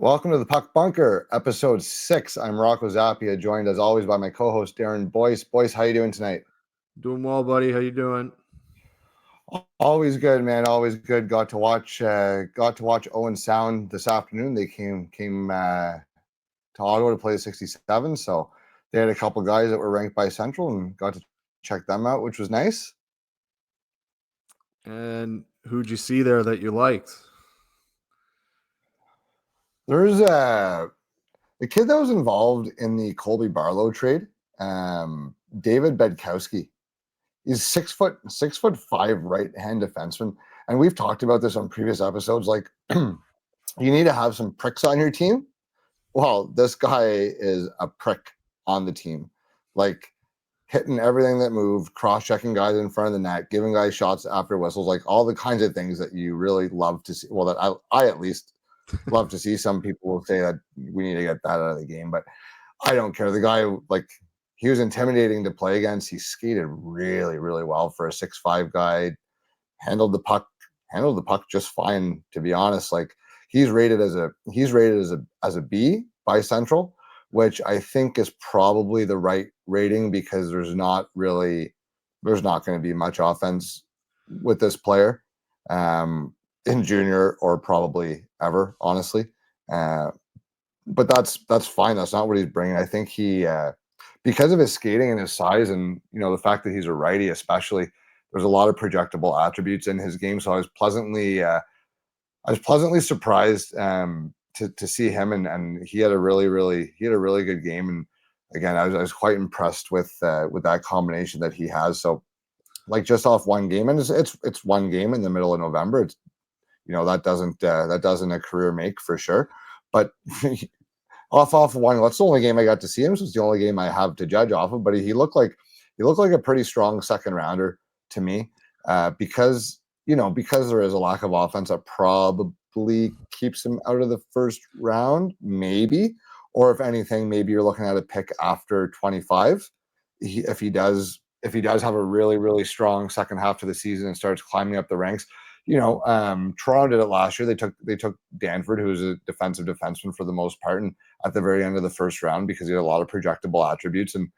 Welcome to the Puck Bunker, episode 6. I'm Rocco Zappia, joined as always by my co-host Darren Boyce. Boyce, how you doing tonight? Doing well, buddy. How you doing? Always good, man. Always good. Got to watch Owen Sound this afternoon. They came to Ottawa to play the 67, so they had a couple guys that were ranked by Central and got to check them out, which was nice. And who'd you see there that you liked? There's the kid that was involved in the Colby Barlow trade, David Bedkowski. He's 6'5" right-hand defenseman, and we've talked about this on previous episodes. Like, you need to have some pricks on your team. Well, this guy is a prick on the team, like hitting everything that moved, cross-checking guys in front of the net, giving guys shots after whistles, like all the kinds of things that you really love to see. Well, that I at least love to see. Some people will say that we need to get that out of the game, but I don't care. The guy, like, he was intimidating to play against. He skated really, really well for a 6'5" guy. Handled the puck just fine, to be honest. Like, he's rated as a B by Central, which I think is probably the right rating because there's not going to be much offense with this player in junior or probably ever, honestly. But that's fine. That's not what he's bringing. I think he because of his skating and his size, and the fact that he's a righty, especially, there's a lot of projectable attributes in his game. So I was pleasantly surprised to see him, and he had a really good game. And again, I was quite impressed with that combination that he has. So, like, just off one game, and it's one game in the middle of November. It's that doesn't a career make for sure, but. Off one. That's the only game I got to see him, so it's the only game I have to judge off of. But he looked like a pretty strong second rounder to me, because there is a lack of offense that probably keeps him out of the first round, maybe, or if anything, maybe you're looking at a pick after 25. If he does have a really strong second half of the season and starts climbing up the ranks. Toronto did it last year. They took Danford, who was a defensive defenseman for the most part, and at the very end of the first round because he had a lot of projectable attributes. And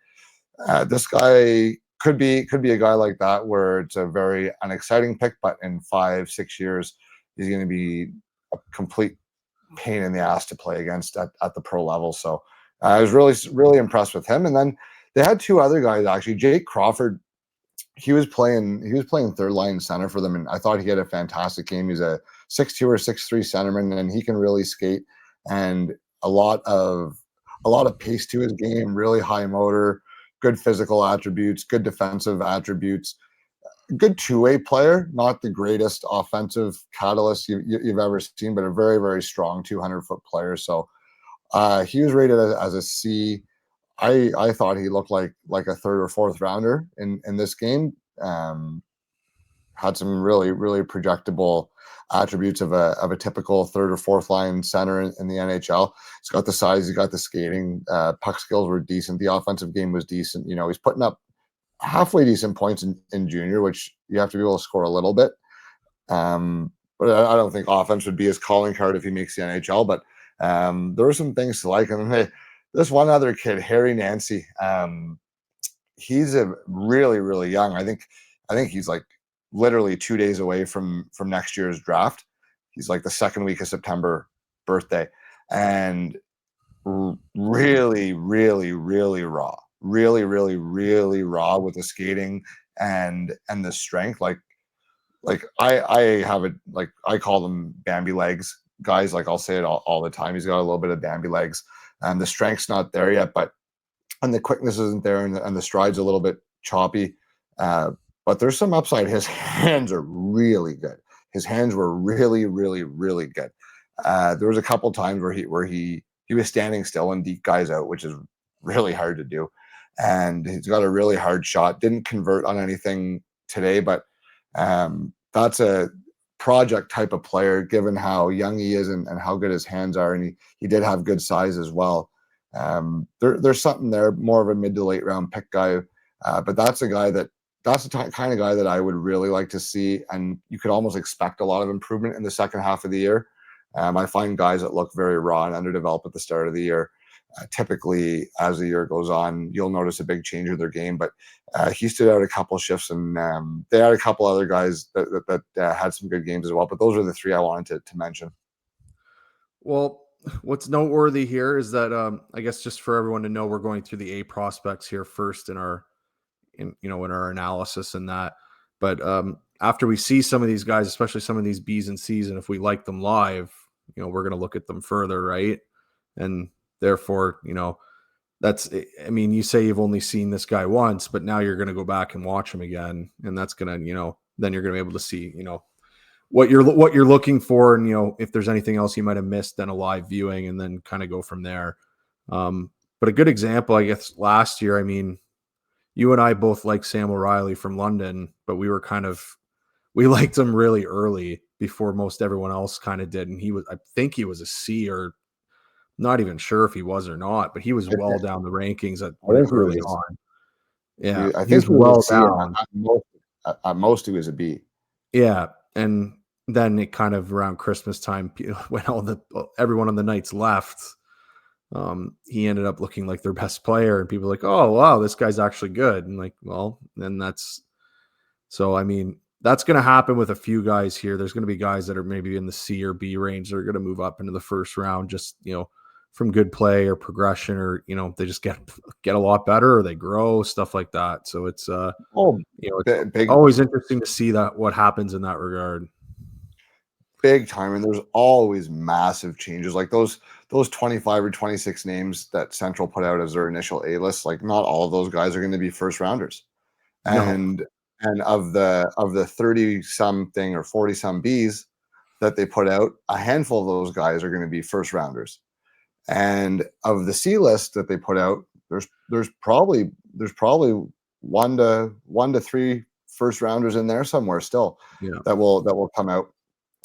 this guy could be a guy like that where it's a very unexciting pick, but in 5-6 years he's going to be a complete pain in the ass to play against at the pro level. So I was really impressed with him. And then they had two other guys, actually. Jake Crawford. He was playing third line center for them, and I thought he had a fantastic game. He's a 6'2" or 6'3" centerman, and he can really skate, and a lot of pace to his game, really high motor, good physical attributes, good defensive attributes, good two-way player, not the greatest offensive catalyst you've ever seen, but a very, very strong 200-foot player. So he was rated as a C. I thought he looked like a third or fourth rounder in this game. Had some really projectable attributes of a typical third or fourth line center in the NHL. He's got the size, he's got the skating, puck skills were decent. The offensive game was decent. He's putting up halfway decent points in junior, which you have to be able to score a little bit. But I don't think offense would be his calling card if he makes the NHL. But there were some things to like. And hey, this one other kid, Harry Nancy, he's a really young. I think he's like literally 2 days away from next year's draft. He's like the second week of September birthday, and really raw, really raw with the skating and the strength. Like I have it, like I call them Bambi legs guys. Like I'll say it all the time. He's got a little bit of Bambi legs. And the strength's not there yet, and the quickness isn't there, and the stride's a little bit choppy. But there's some upside. His hands are really good. His hands were really good. There was a couple times where he was standing still and deke guys out, which is really hard to do. And he's got a really hard shot. Didn't convert on anything today, but that's a project type of player given how young he is and how good his hands are, and he did have good size as well. There's something there, more of a mid to late round pick guy, but that's the kind of guy that I would really like to see, and you could almost expect a lot of improvement in the second half of the year. I find guys that look very raw and underdeveloped at the start of the year. Typically, as the year goes on, you'll notice a big change in their game. But he stood out a couple shifts, and they had a couple other guys that had some good games as well. But those are the three I wanted to mention. Well, what's noteworthy here is that I guess just for everyone to know, we're going through the A prospects here first in our analysis and that. But after we see some of these guys, especially some of these B's and C's, and if we like them live, we're going to look at them further, right? And therefore, that's, I mean, you say you've only seen this guy once, but now you're going to go back and watch him again, and that's going to, then you're going to be able to see, what you're looking for, and if there's anything else you might have missed in a live viewing, and then kind of go from there. But a good example, I guess, last year, I mean, you and I both like Sam O'Reilly from London, but we liked him really early before most everyone else kind of did. And I think he was a C, or not even sure if he was or not, but he was well down the rankings early on. Yeah. I think he was well down. At most, he was a B. Yeah. And then it kind of around Christmas time, when everyone on the Knights left, he ended up looking like their best player, and people were like, oh, wow, this guy's actually good. And like, well, then so, I mean, that's going to happen with a few guys here. There's going to be guys that are maybe in the C or B range that are going to move up into the first round, just, from good play or progression, or, they just get a lot better, or they grow, stuff like that. So it's, it's always interesting to see what happens in that regard. Big time. And there's always massive changes, like those 25 or 26 names that Central put out as their initial A list. Like, not all of those guys are going to be first rounders. And of the 30 something or 40 some Bs that they put out, a handful of those guys are going to be first rounders. And of the C list that they put out, there's probably 1 to 3 first rounders in there somewhere still that will come out.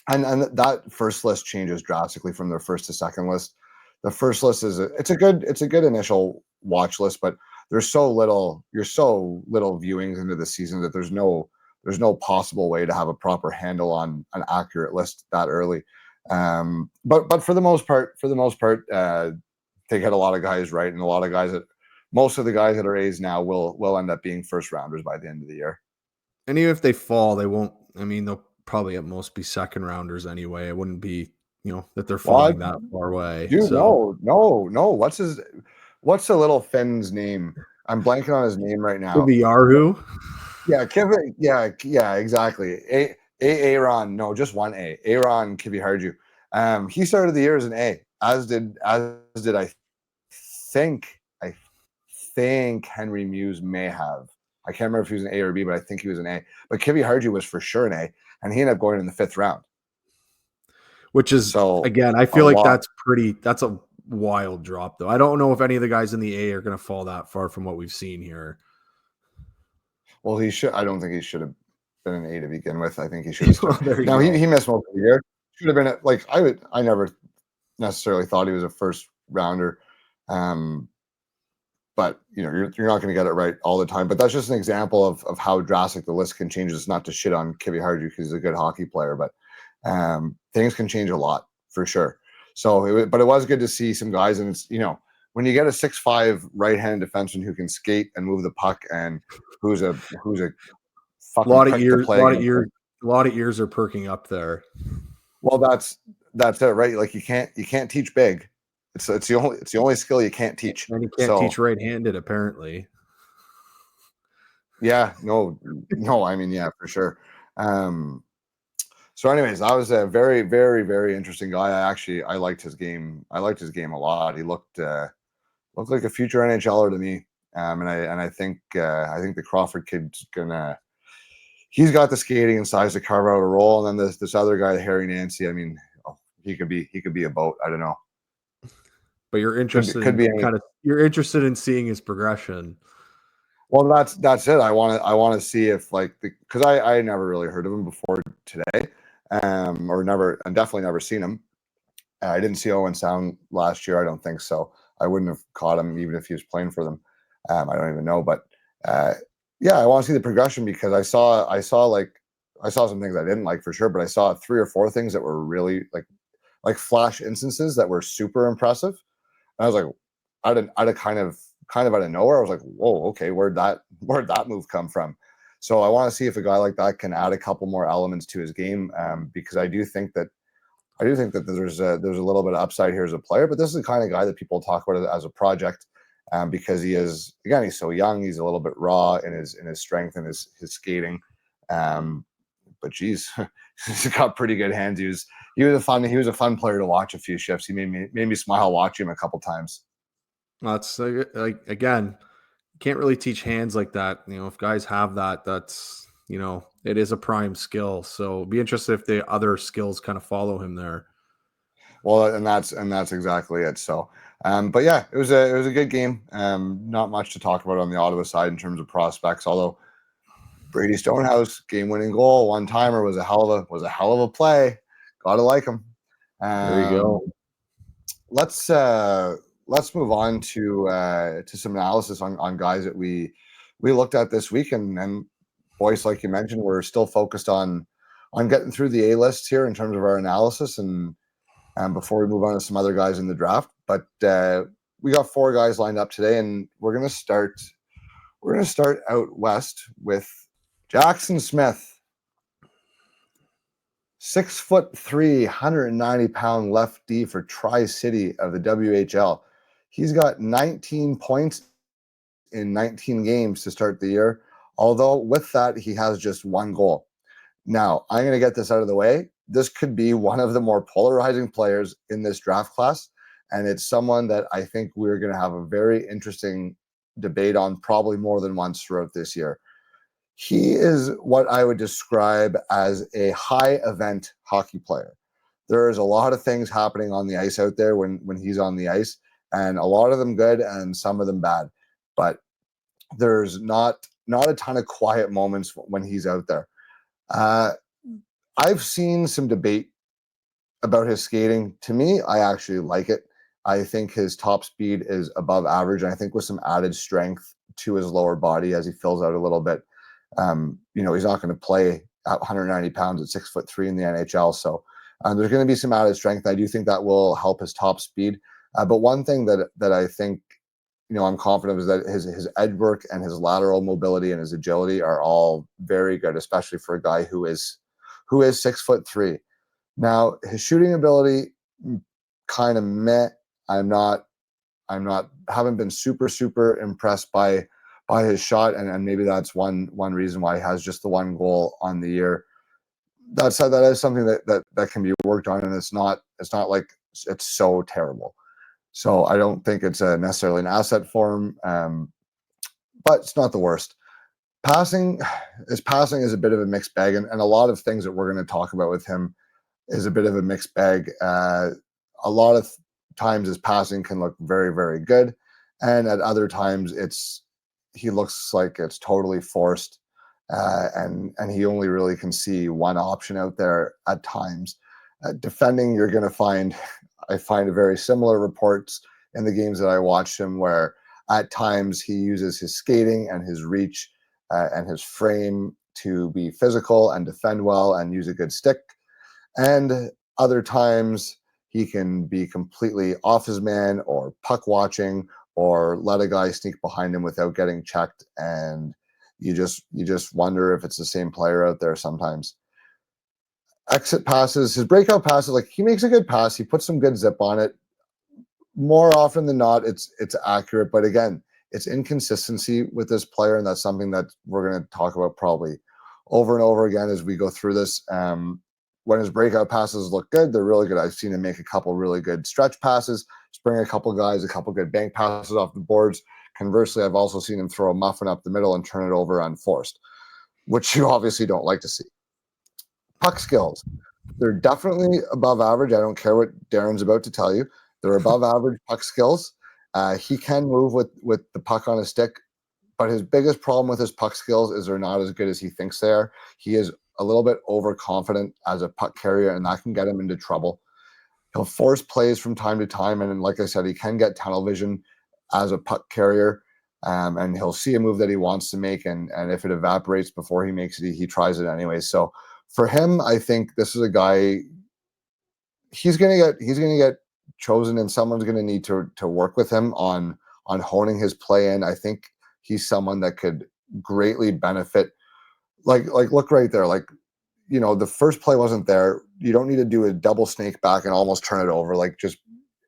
And that first list changes drastically from their first to second list. The first list it's a good initial watch list, but there's so little viewings into the season that there's no possible way to have a proper handle on an accurate list that early. But for the most part, they get a lot of guys right, and a lot of guys most of the guys that are A's now will end up being first rounders by the end of the year. And even if they fall, they won't. I mean, they'll probably at most be second rounders anyway. It wouldn't be, that they're falling that far away. Dude, no. What's the little Finn's name? I'm blanking on his name right now. Kiviaru? Yeah, Kevin. Yeah, exactly. Aaron. No, just one A. Aaron Kiviharju. He started the year as an A, as did I think Henry Muse may have. I can't remember if he was an A or B, but I think he was an A. But Kiviharju was for sure an A, and he ended up going in the 5th round. Which is, again, I feel like that's a wild drop, though. I don't know if any of the guys in the A are going to fall that far from what we've seen here. Well, I don't think he should have been an A to begin with. I think he should have. Now, he missed most of the year. Should have been I never necessarily thought he was a first rounder. But you're not going to get it right all the time. But that's just an example of how drastic the list can change. It's not to shit on Kiviharju because he's a good hockey player, but things can change a lot for sure. So, but it was good to see some guys, and it's when you get a 6'5" right-handed defenseman who can skate and move the puck, and who's a fucking lot of ears are perking up there. Well, that's it, right? Like you can't teach big. It's the only skill you can't teach. And you can't teach right-handed, apparently. Yeah, no, I mean, yeah, for sure. So anyways, that was a very, very, very interesting guy. I liked his game. I liked his game a lot. He looked like a future NHLer to me. And I think the Crawford kid's he's got the skating and size to carve out a role. And then this other guy, Harry Nancy, I mean, he could be a boat. I don't know. But you're interested you're interested in seeing his progression. Well, that's it. I want to see if because I never really heard of him before today, or definitely never seen him. I didn't see Owen Sound last year. I don't think so. I wouldn't have caught him even if he was playing for them. I don't even know, but yeah, I want to see the progression because I saw some things I didn't like for sure, but I saw 3 or 4 things that were really like flash instances that were super impressive. And I was like, out of kind of out of nowhere, I was like, whoa, okay, where'd that move come from? So I want to see if a guy like that can add a couple more elements to his game, because I do think that there's a little bit of upside here as a player. But this is the kind of guy that people talk about as a project, because he's so young. He's a little bit raw in his strength and his skating. But geez, he's got pretty good hands. He was a fun player to watch a few shifts. He made me smile watching him a couple times. That's like again, you can't really teach hands like that. If guys have that, that's it is a prime skill. So be interested if the other skills kind of follow him there. Well, and that's exactly it. So, but yeah, it was a good game. Not much to talk about on the Ottawa side in terms of prospects, although Brady Stonehouse game-winning goal, one-timer, was a hell of a play. Gotta like him. There you go. Let's move on to some analysis on guys that we looked at this week, and Boyce, like you mentioned, we're still focused on getting through the A-list here in terms of our analysis, and before we move on to some other guys in the draft. But we got 4 guys lined up today, and we're gonna start out west with Jackson Smith, 6'3", 190-pound lefty for Tri-City of the WHL. He's got 19 points in 19 games to start the year, although with that, he has just 1 goal. Now, I'm going to get this out of the way. This could be one of the more polarizing players in this draft class, and it's someone that I think we're going to have a very interesting debate on probably more than once throughout this year. He is what I would describe as a high event hockey player. There is a lot of things happening on the ice out there when he's on the ice, and a lot of them good and some of them bad. But there's not a ton of quiet moments when he's out there. I've seen some debate about his skating. To me, I actually like it. I think his top speed is above average, and I think with some added strength to his lower body as he fills out a little bit, he's not going to play at 190 pounds at 6'3" in the NHL. So there's going to be some added strength. I do think that will help his top speed. But one thing that I think, I'm confident is that his edge work and his lateral mobility and his agility are all very good, especially for a guy who is 6'3". Now, his shooting ability, kind of meh. Haven't been super impressed by his shot, and maybe that's one reason why he has just the 1 goal on the year. That said, that is something that can be worked on, and it's not like it's so terrible. So I don't think it's necessarily an asset for him, but it's not the worst. Passing is a bit of a mixed bag, and a lot of things that we're going to talk about with him is a bit of a mixed bag. A lot of times his passing can look very, very good, and at other times he looks like it's totally forced, and he only really can see one option out there at times. Defending, you're going to find very similar reports in the games that I watched him, where at times he uses his skating and his reach and his frame to be physical and defend well and use a good stick. And other times he can be completely off his man or puck watching or let a guy sneak behind him without getting checked. And you just wonder if it's the same player out there sometimes. Exit passes, his breakout passes, like he makes a good pass. He puts some good zip on it. More often than not, it's accurate. But again, it's inconsistency with this player. And that's something that we're going to talk about probably over and over again as we go through this. When his breakout passes look good, they're really good. I've seen him make a couple really good stretch passes, spring a couple good bank passes off the boards. Conversely, I've also seen him throw a muffin up the middle and turn it over unforced, which you obviously don't like to see. Puck skills, they're definitely above average. I don't care what Darren's about to tell you. They're above average puck skills. He can move with the puck on his stick, but his biggest problem with his puck skills is they're not as good as he thinks they are. He is a little bit overconfident as a puck carrier, and that can get him into trouble. He'll force plays from time to time, and like I said, he can get tunnel vision as a puck carrier, and he'll see a move that he wants to make, and if it evaporates before he makes it, he tries it anyway. So for him, I think this is a guy, he's gonna get chosen, and someone's gonna need to work with him on honing his play in. I think he's someone that could greatly benefit. Like look right there. Like, the first play wasn't there. You don't need to do a double snake back and almost turn it over. Like, just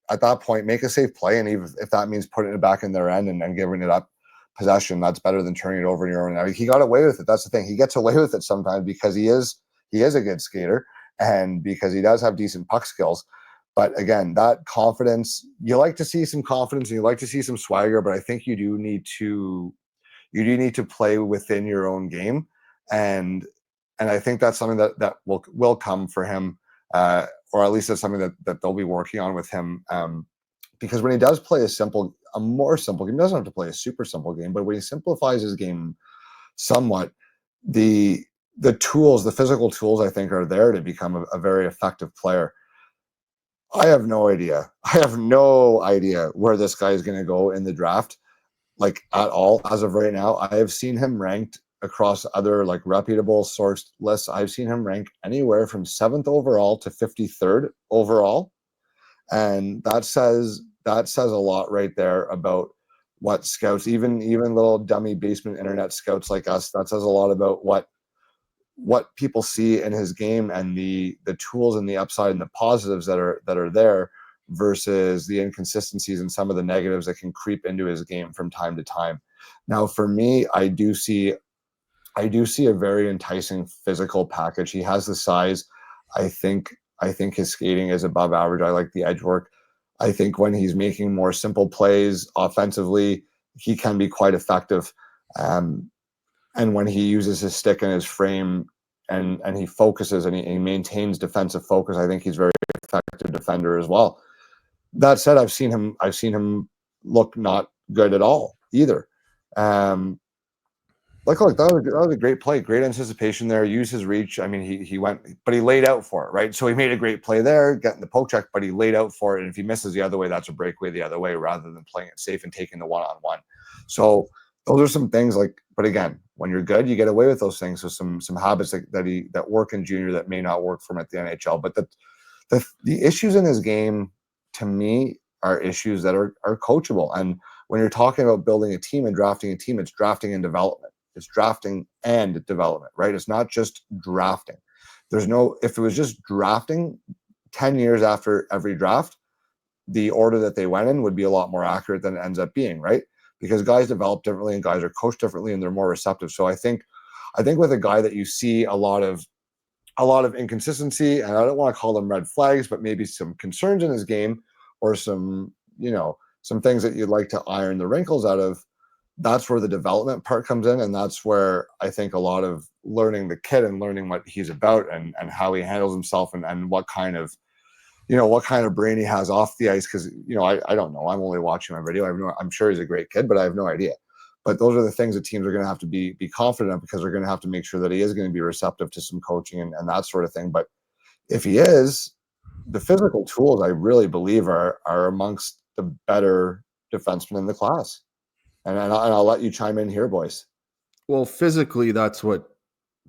at that point, make a safe play, and even if that means putting it back in their end and giving it up possession, that's better than turning it over in your own. I mean, he got away with it. That's the thing. He gets away with it sometimes because he is a good skater and because he does have decent puck skills. But again, that confidence, you like to see some confidence and you like to see some swagger, but I think you do need to play within your own game. And I think that's something that will come for him, or at least that's something that they'll be working on with him. Because when he does play a more simple game, he doesn't have to play a super simple game, but when he simplifies his game somewhat, the tools, the physical tools, I think, are there to become a very effective player. I have no idea. Where this guy is going to go in the draft, like, at all. As of right now, I have seen him ranked across other, like, reputable sourced lists. I've seen him ranked anywhere from 7th overall to 53rd overall. And that says a lot right there about what scouts, even little dummy basement internet scouts like us, that says a lot about what people see in his game and the tools and the upside and the positives that are there versus the inconsistencies and some of the negatives that can creep into his game from time to time. Now, for me, I do see a very enticing physical package. He has the size. I think his skating is above average. I like the edge work. I think when he's making more simple plays offensively, he can be quite effective. And when he uses his stick and his frame and he focuses and he maintains defensive focus, I think he's a very effective defender as well. That said, I've seen him look not good at all either. Look, that was a great play. Great anticipation there. Use his reach. I mean, he went, but he laid out for it, right? So he made a great play there, getting the poke check, but he laid out for it. And if he misses the other way, that's a breakaway the other way rather than playing it safe and taking the one-on-one. So those are some things but again, when you're good, you get away with those things. So some habits that work in junior that may not work for him at the NHL. But the issues in his game, to me, are issues that are coachable. And when you're talking about building a team and drafting a team, it's drafting and development. It's drafting and development, right? It's not just drafting. If it was just drafting 10 years after every draft, the order that they went in would be a lot more accurate than it ends up being, right? Because guys develop differently and guys are coached differently and they're more receptive. So I think with a guy that you see a lot of inconsistency, and I don't want to call them red flags, but maybe some concerns in his game or some things that you'd like to iron the wrinkles out of, that's where the development part comes in. And that's where I think a lot of learning the kid and learning what he's about and how he handles himself and what kind of brain he has off the ice. Because, I don't know. I'm only watching my video. I'm sure he's a great kid, but I have no idea. But those are the things that teams are going to have to be confident of, because they're going to have to make sure that he is going to be receptive to some coaching and that sort of thing. But if he is, the physical tools, I really believe, are amongst the better defensemen in the class. And I'll let you chime in here, boys. Well, physically, that's what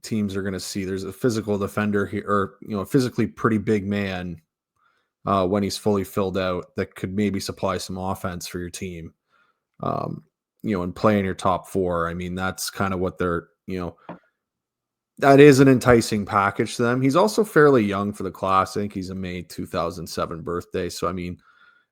teams are going to see. There's a physical defender here, or a physically pretty big man when he's fully filled out that could maybe supply some offense for your team. And play in your top four. I mean, that's kind of what they're, that is an enticing package to them. He's also fairly young for the class. I think he's a May 2007 birthday. So, I mean,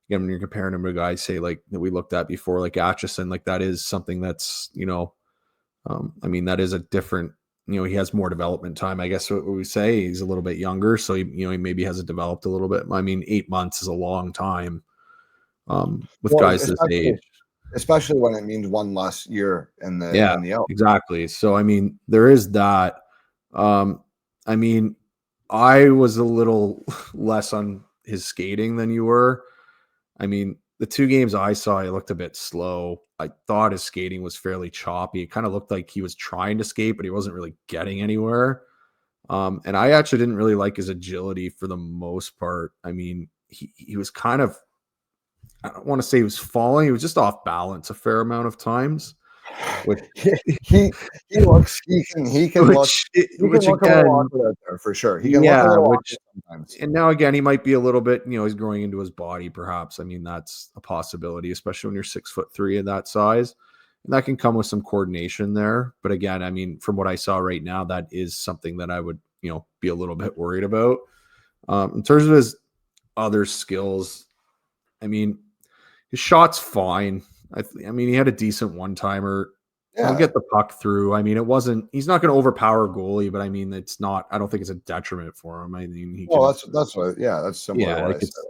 again, when you're comparing him to guys, say, like, that we looked at before, like Atchison, like, that is something that's, that is a different, he has more development time. I guess what we say, he's a little bit younger. So, he maybe hasn't developed a little bit. I mean, 8 months is a long time with guys this age. Especially when it means one less year in the L. Exactly. So, I mean, there is that. I was a little less on his skating than you were. I mean, the 2 games I saw, he looked a bit slow. I thought his skating was fairly choppy. It kind of looked like he was trying to skate, but he wasn't really getting anywhere. And I actually didn't really like his agility for the most part. I mean, he was kind of, I don't want to say he was falling. He was just off balance a fair amount of times. which he looks he can look a little awkward out there for sure. He can look a little awkward sometimes. And now again, he might be a little bit, he's growing into his body, perhaps. I mean, that's a possibility, especially when you're 6'3" and that size. And that can come with some coordination there. But again, I mean, from what I saw right now, that is something that I would, be a little bit worried about. In terms of his other skills, I mean, his shot's fine. I mean, he had a decent one-timer. Yeah. He'll get the puck through. I mean, he's not going to overpower a goalie, but I mean, I don't think it's a detriment for him. I mean, that's similar. Yeah,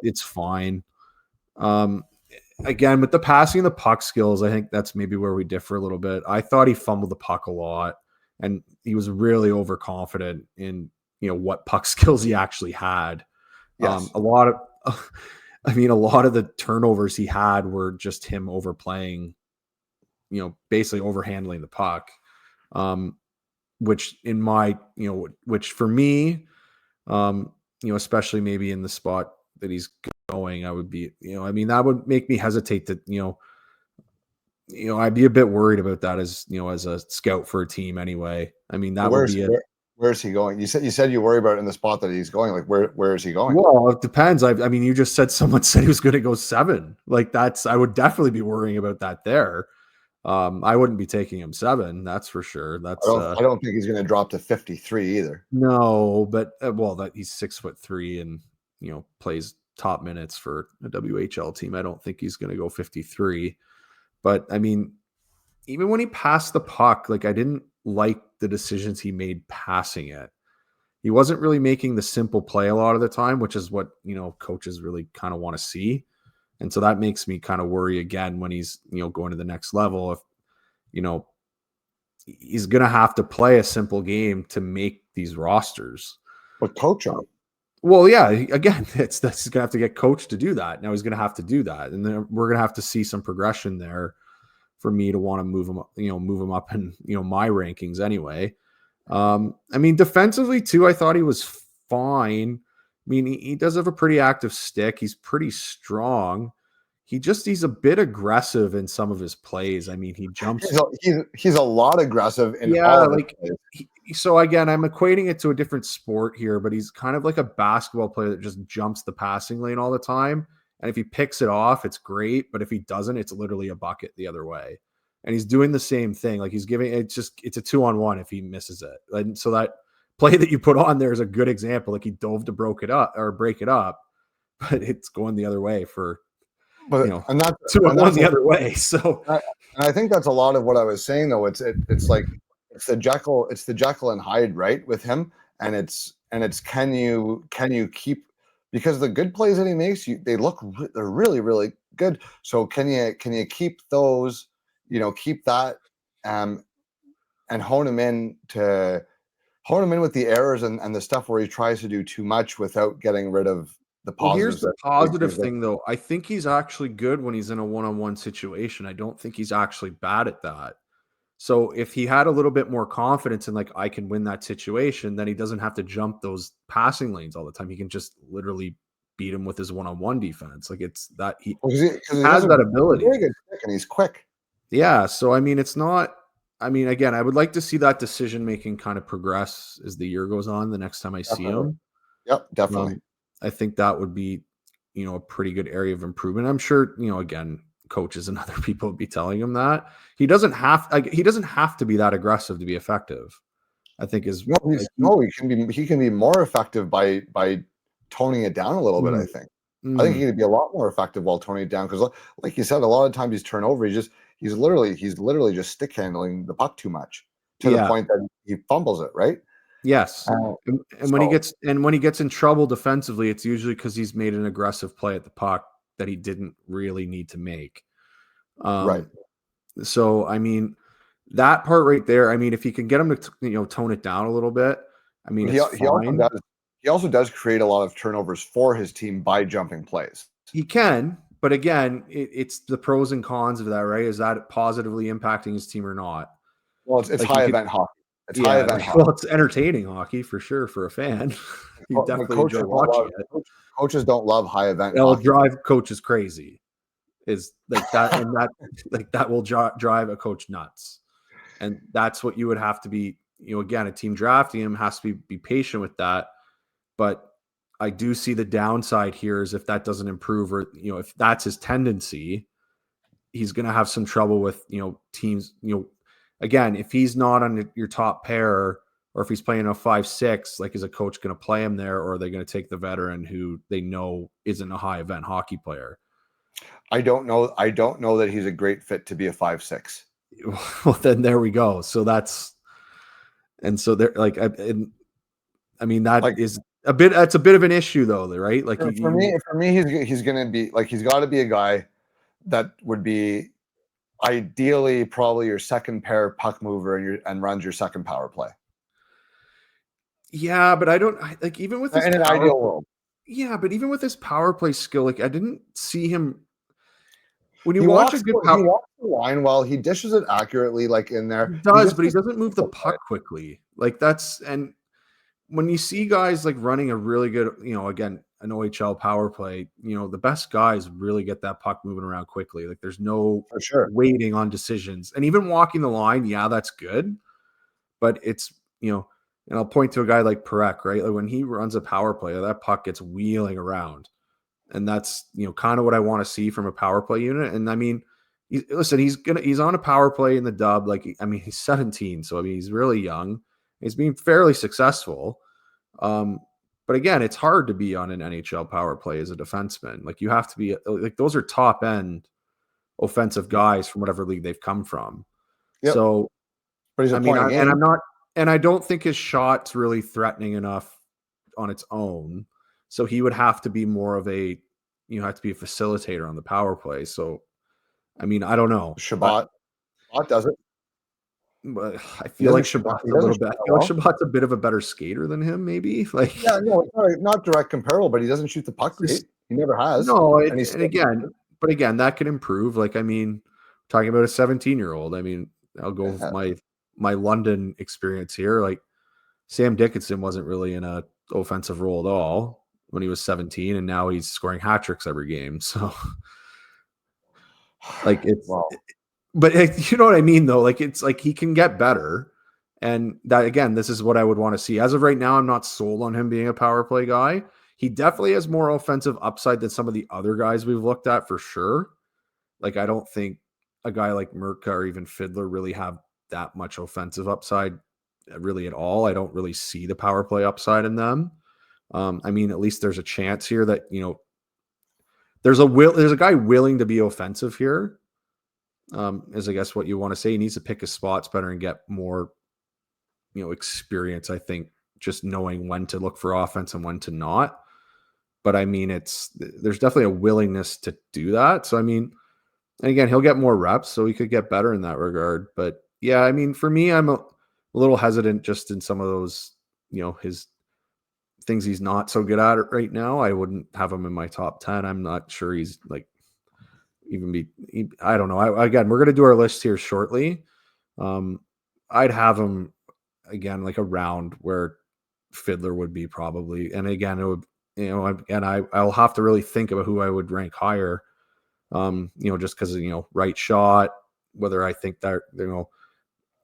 it's fine. Again, with the passing and the puck skills, I think that's maybe where we differ a little bit. I thought he fumbled the puck a lot, and he was really overconfident in, what puck skills he actually had. Yes. A lot of the turnovers he had were just him overplaying, basically overhandling the puck, which for me, especially maybe in the spot that he's going, I would be, that would make me hesitate to, I'd be a bit worried about that as a scout for a team anyway. I mean, that would be it. Where's he going? You said you worry about it in the spot that he's going. Like, where is he going? Well, it depends. I mean, you just said someone said he was going to go 7. Like, I would definitely be worrying about that there. I wouldn't be taking him 7. That's for sure. I don't think he's going to drop to 53 either. No, but that he's 6'3" and plays top minutes for a WHL team. I don't think he's going to go 53. But I mean, even when he passed the puck, like, I didn't like the decisions he made passing it. He wasn't really making the simple play a lot of the time, which is what, coaches really kind of want to see. And so that makes me kind of worry again when he's, going to the next level. If, he's going to have to play a simple game to make these rosters. But coach him. Well, yeah, again, that's he's going to have to get coached to do that. Now he's going to have to do that. And then we're going to have to see some progression there for me to want to move him up in, my rankings anyway. I mean, defensively too, I thought he was fine. I mean, he does have a pretty active stick. He's pretty strong. He's a bit aggressive in some of his plays. I mean, he jumps. He's a lot aggressive in all of his plays. So again, I'm equating it to a different sport here, but he's kind of like a basketball player that just jumps the passing lane all the time. And if he picks it off, it's great. But if he doesn't, it's literally a bucket the other way. And he's doing the same thing. Like, he's giving it's a 2-on-1 if he misses it. And so that play that you put on there is a good example. Like, he dove to break it up, but it's going the other way and that's 2-on-1 the other way. So, and I think that's a lot of what I was saying though. It's the Jekyll and Hyde, right, with him. And it's can you keep, because the good plays that he makes, they're really, really good. So can you keep those, keep that, and hone him in with the errors and the stuff where he tries to do too much without getting rid of the positives. Well, here's the positive thing though. I think he's actually good when he's in a one-on-one situation. I don't think he's actually bad at that. So if he had a little bit more confidence in, like, I can win that situation, then he doesn't have to jump those passing lanes all the time. He can just literally beat him with his one-on-one defense. Like, it's that he has that ability. Very good stick and he's quick. Yeah. So, I mean, again, I would like to see that decision-making kind of progress as the year goes on, the next time I see him. Yep, definitely. I think that would be, a pretty good area of improvement. I'm sure, again, coaches and other people would be telling him that he doesn't have to be that aggressive to be effective. I think he can be more effective by toning it down a little bit. I think he can be a lot more effective while toning it down, because like you said, a lot of times he's turnover. He's literally just stick handling the puck too much to the point that he fumbles it, right? Yes. And when he gets in trouble defensively, it's usually because he's made an aggressive play at the puck that he didn't really need to make. Right. So, I mean, that part right there, I mean, if you can get him to, tone it down a little bit, I mean, it's fine. He also does create a lot of turnovers for his team by jumping plays. He can, but again, it's the pros and cons of that, right? Is that positively impacting his team or not? Well, it's high event hockey. It's entertaining hockey for sure for a fan. You definitely enjoy watching it. Coaches don't love high event. It'll drive coaches crazy. is like that, and that like that will drive a coach nuts. And that's what you would have to be, again, a team drafting him has to be patient with that. But I do see the downside here is if that doesn't improve, or, if that's his tendency, he's going to have some trouble with, teams, again, if he's not on your top pair, or if he's playing a 5-6, like, is a coach going to play him there, or are they going to take the veteran who they know isn't a high event hockey player? I don't know. I don't know that he's a great fit to be a 5-6. Well, then there we go. So that's, and so they're like, I mean, that Like, is a bit, that's a bit of an issue though, right? Like for me, he's going to be like, he's got to be a guy that would be ideally probably your second pair puck mover and runs your second power play. Yeah, but I don't like, even with this in an ideal world. Yeah, but even with his power play skill, like, I didn't see him when you He watch walks, a good he walks the line well. He dishes it accurately, like in there. He does, but he doesn't move the puck quickly. Like, that's, and when you see guys like running a really good, again, an OHL power play, the best guys really get that puck moving around quickly. Like, there's no For sure. waiting on decisions. And even walking the line, yeah, that's good. But it's, and I'll point to a guy like Perek, right? Like, when he runs a power play, that puck gets wheeling around. And that's, kind of what I want to see from a power play unit. And I mean, he's on a power play in the dub. Like, I mean, he's 17. So, I mean, he's really young. He's being fairly successful. But again, it's hard to be on an NHL power play as a defenseman. Like, you have to be, like, those are top end offensive guys from whatever league they've come from. Yep. So, but he's I don't think his shot's really threatening enough on its own. So he would have to be more of a, have to be a facilitator on the power play. So, I mean, I don't know. Shabbat does it. But I feel like Shabbat's a little bit. I feel like Shabbat's a bit of a better skater than him, maybe. Like, yeah, no, not direct comparable, but he doesn't shoot the puck great. He never has. No, and again, that could improve. Like, I mean, talking about a 17-year-old. I mean, I'll go with my London experience here. Like, Sam Dickinson wasn't really in a offensive role at all when he was 17, and now he's scoring hat tricks every game. So, like, it's. Wow. But you know what I mean, though? Like, it's like he can get better. And that, again, this is what I would want to see. As of right now, I'm not sold on him being a power play guy. He definitely has more offensive upside than some of the other guys we've looked at, for sure. Like, I don't think a guy like Merca or even Fiddler really have that much offensive upside really at all. I don't really see the power play upside in them. I mean, at least there's a chance here that, there's a guy willing to be offensive here. Is, I guess, what you want to say. He needs to pick his spots better and get more, experience, I think, just knowing when to look for offense and when to not. But I mean, there's definitely a willingness to do that. So, I mean, and again, he'll get more reps, so he could get better in that regard. But yeah, I mean, for me, I'm a little hesitant just in some of those, his things he's not so good at right now. I wouldn't have him in my top 10. I'm not sure he's like, I don't know. Again, we're going to do our list here shortly. I'd have him again, like around where Fiddler would be probably. And again, it would, I'll have to really think about who I would rank higher. Just because, right shot, whether I think that,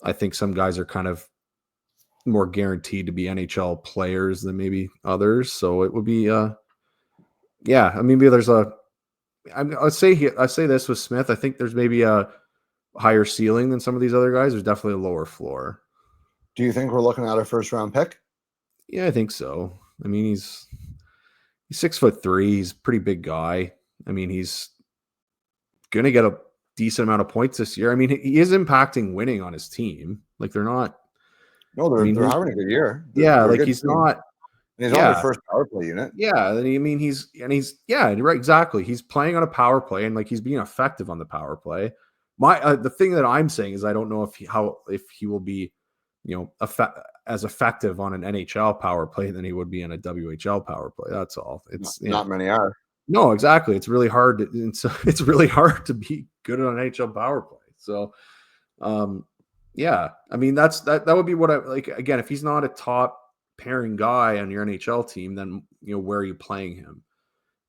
I think some guys are kind of more guaranteed to be NHL players than maybe others. So it would be, yeah, I mean, maybe there's I say this with Smith. I think there's maybe a higher ceiling than some of these other guys. There's definitely a lower floor. Do you think we're looking at a first round pick? Yeah, I think so. I mean, he's 6'3". He's a pretty big guy. I mean, he's going to get a decent amount of points this year. I mean, he is impacting winning on his team. Like, they're not. No, they're having a good year. They're like, he's team. Not. And he's on their first power play unit. Yeah, I mean, he's right, exactly. He's playing on a power play, and like, he's being effective on the power play. The thing that I'm saying is I don't know if he will be, as effective on an NHL power play than he would be in a WHL power play. That's all. It's not many are. No, exactly. It's really hard it's really hard to be good on an NHL power play. So, yeah, I mean, that would be what I like. Again, if he's not a top pairing guy on your NHL team, then where are you playing him?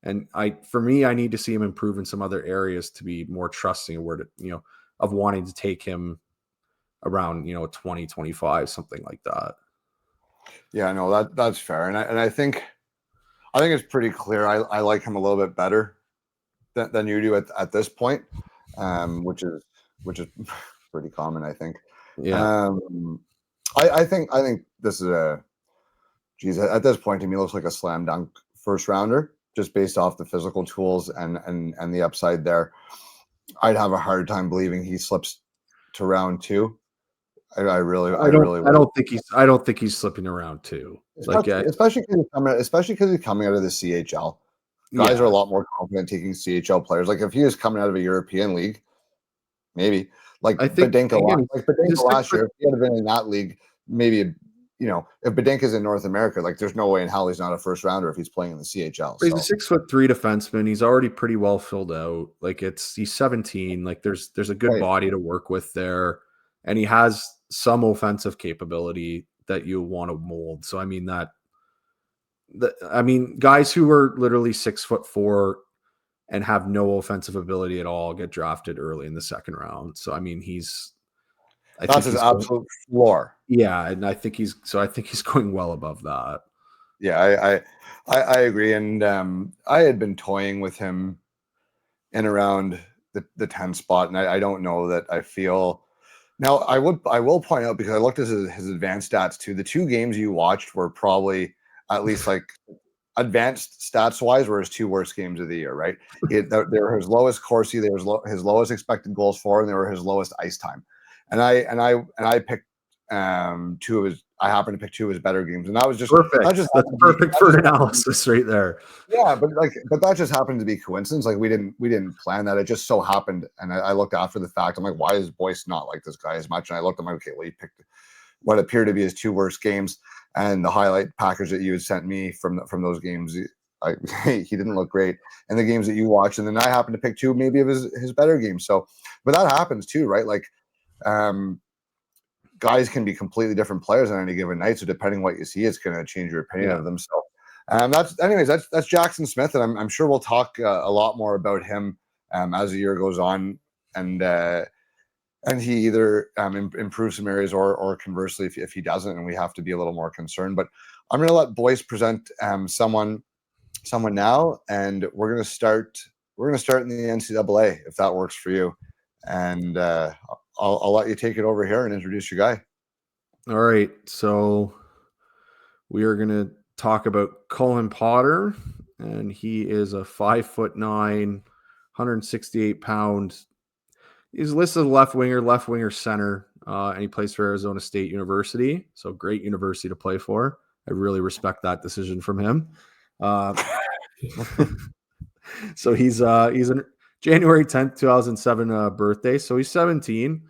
And for me, I need to see him improve in some other areas to be more trusting of where to, of wanting to take him around, 20, 25, something like that. Yeah, no, that's fair. And I think it's pretty clear. I like him a little bit better than you do at this point, which is pretty common, I think. Yeah. I think this is at this point to me, it looks like a slam dunk first rounder, just based off the physical tools and the upside there. I'd have a hard time believing he slips to round 2. I don't think he's slipping around too. Especially because he's coming out of the CHL. Guys are a lot more confident taking CHL players. Like if he was coming out of a European league, maybe. Like I think Bedinka last year, if he had been in that league, maybe if Bedinka's in North America, like there's no way in hell he's not a first rounder if he's playing in the CHL. He's a 6'3" defenseman. He's already pretty well filled out. Like he's 17. Like there's a good body to work with there, and he has some offensive capability that you want to mold. So I mean guys who are literally 6'4" and have no offensive ability at all get drafted early in the second round. So I mean that's his absolute floor. Yeah, and I think he's going well above that. Yeah, I agree. And I had been toying with him in around the 10 spot, and I don't know that I feel. Now I will point out, because I looked at his advanced stats too. The 2 games you watched were probably at least like advanced stats wise were his 2 worst games of the year, right? They were his lowest Corsi, they were his lowest expected goals for, and they were his lowest ice time. And I picked 2 of his. I happened to pick 2 of his better games, and that was just perfect. That's perfect for analysis right there. Yeah, but that just happened to be coincidence. Like we didn't plan that. It just so happened, and I looked after the fact. I'm like, why is Boyce not like this guy as much? And I looked at my okay, well, he picked what appeared to be his 2 worst games, and the highlight package that you had sent me from those games. He didn't look great in the games that you watched, and then I happened to pick 2 maybe of his better games. So, but that happens too, right? Like, guys can be completely different players on any given night. So depending what you see, it's going to change your opinion of them. So, that's Jackson Smith, and I'm sure we'll talk a lot more about him as the year goes on, and he either improves some areas or conversely, if he doesn't, and we have to be a little more concerned. But I'm going to let Boyce present someone now, and we're going to start in the NCAA if that works for you, and I'll let you take it over here and introduce your guy. All right, so we are going to talk about Cullen Potter, and he is a 5'9", 168 pound. He's listed left winger center, and he plays for Arizona State University. So great university to play for. I really respect that decision from him. So he's a January 10th, 2007 birthday. So he's 17.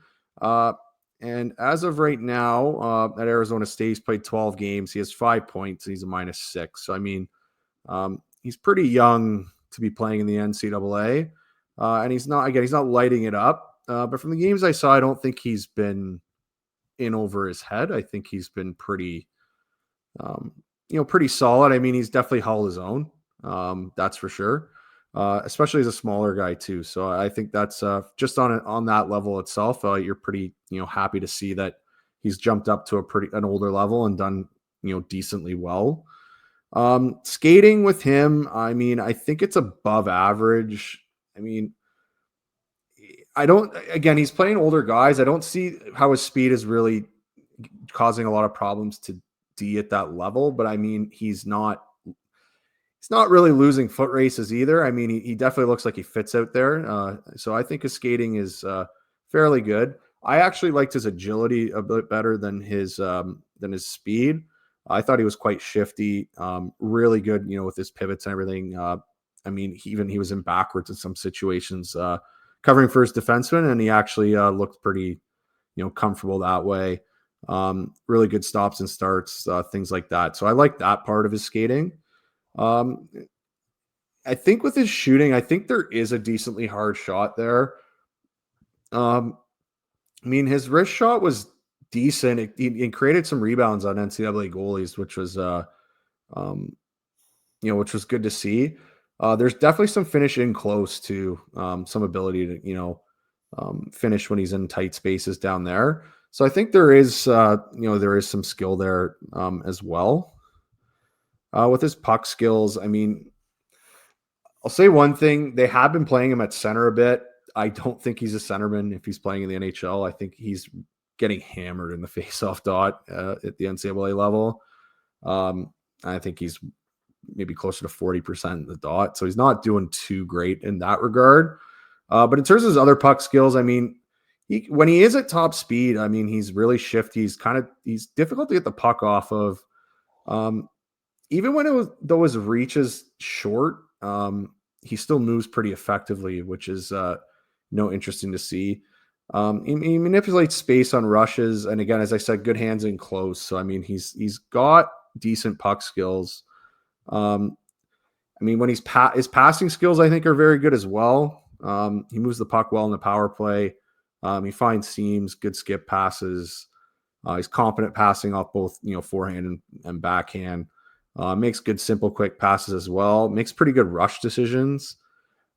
And as of right now, at Arizona State, he's played 12 games. He has 5 points. And he's a -6. So, I mean, he's pretty young to be playing in the NCAA. And he's not lighting it up. But from the games I saw, I don't think he's been in over his head. I think he's been pretty solid. I mean, he's definitely held his own. That's for sure. Especially as a smaller guy too. So I think that's just on that level itself. You're pretty happy to see that he's jumped up to an older level and done decently well. Skating with him, I mean, I think it's above average. I mean, he's playing older guys. I don't see how his speed is really causing a lot of problems to D at that level, but I mean, he's not really losing foot races either. I mean, he definitely looks like he fits out there. So I think his skating is fairly good. I actually liked his agility a bit better than his speed. I thought he was quite shifty, really good, with his pivots and everything. I mean, he was in backwards in some situations, covering for his defenseman, and he actually looked pretty, comfortable that way. Really good stops and starts, things like that. So I like that part of his skating. I think with his shooting, I think there is a decently hard shot there. I mean, his wrist shot was decent. He created some rebounds on NCAA goalies, which was, which was good to see. There's definitely some finish in close to some ability to, finish when he's in tight spaces down there. So I think there is, there is some skill there as well. With his puck skills, I mean, I'll say one thing. They have been playing him at center a bit. I don't think he's a centerman if he's playing in the NHL. I think he's getting hammered in the faceoff dot at the NCAA level. I think he's maybe closer to 40% the dot. So he's not doing too great in that regard. But in terms of his other puck skills, I mean, when he is at top speed, I mean, he's really shifty. He's difficult to get the puck off of. Even when though his reach is short, he still moves pretty effectively, which is interesting to see. He manipulates space on rushes, and again, as I said, good hands in close. So I mean, he's got decent puck skills. I mean, when his passing skills, I think, are very good as well. He moves the puck well in the power play. He finds seams, good skip passes. He's competent passing off both forehand and backhand. Makes good, simple, quick passes as well. Makes pretty good rush decisions.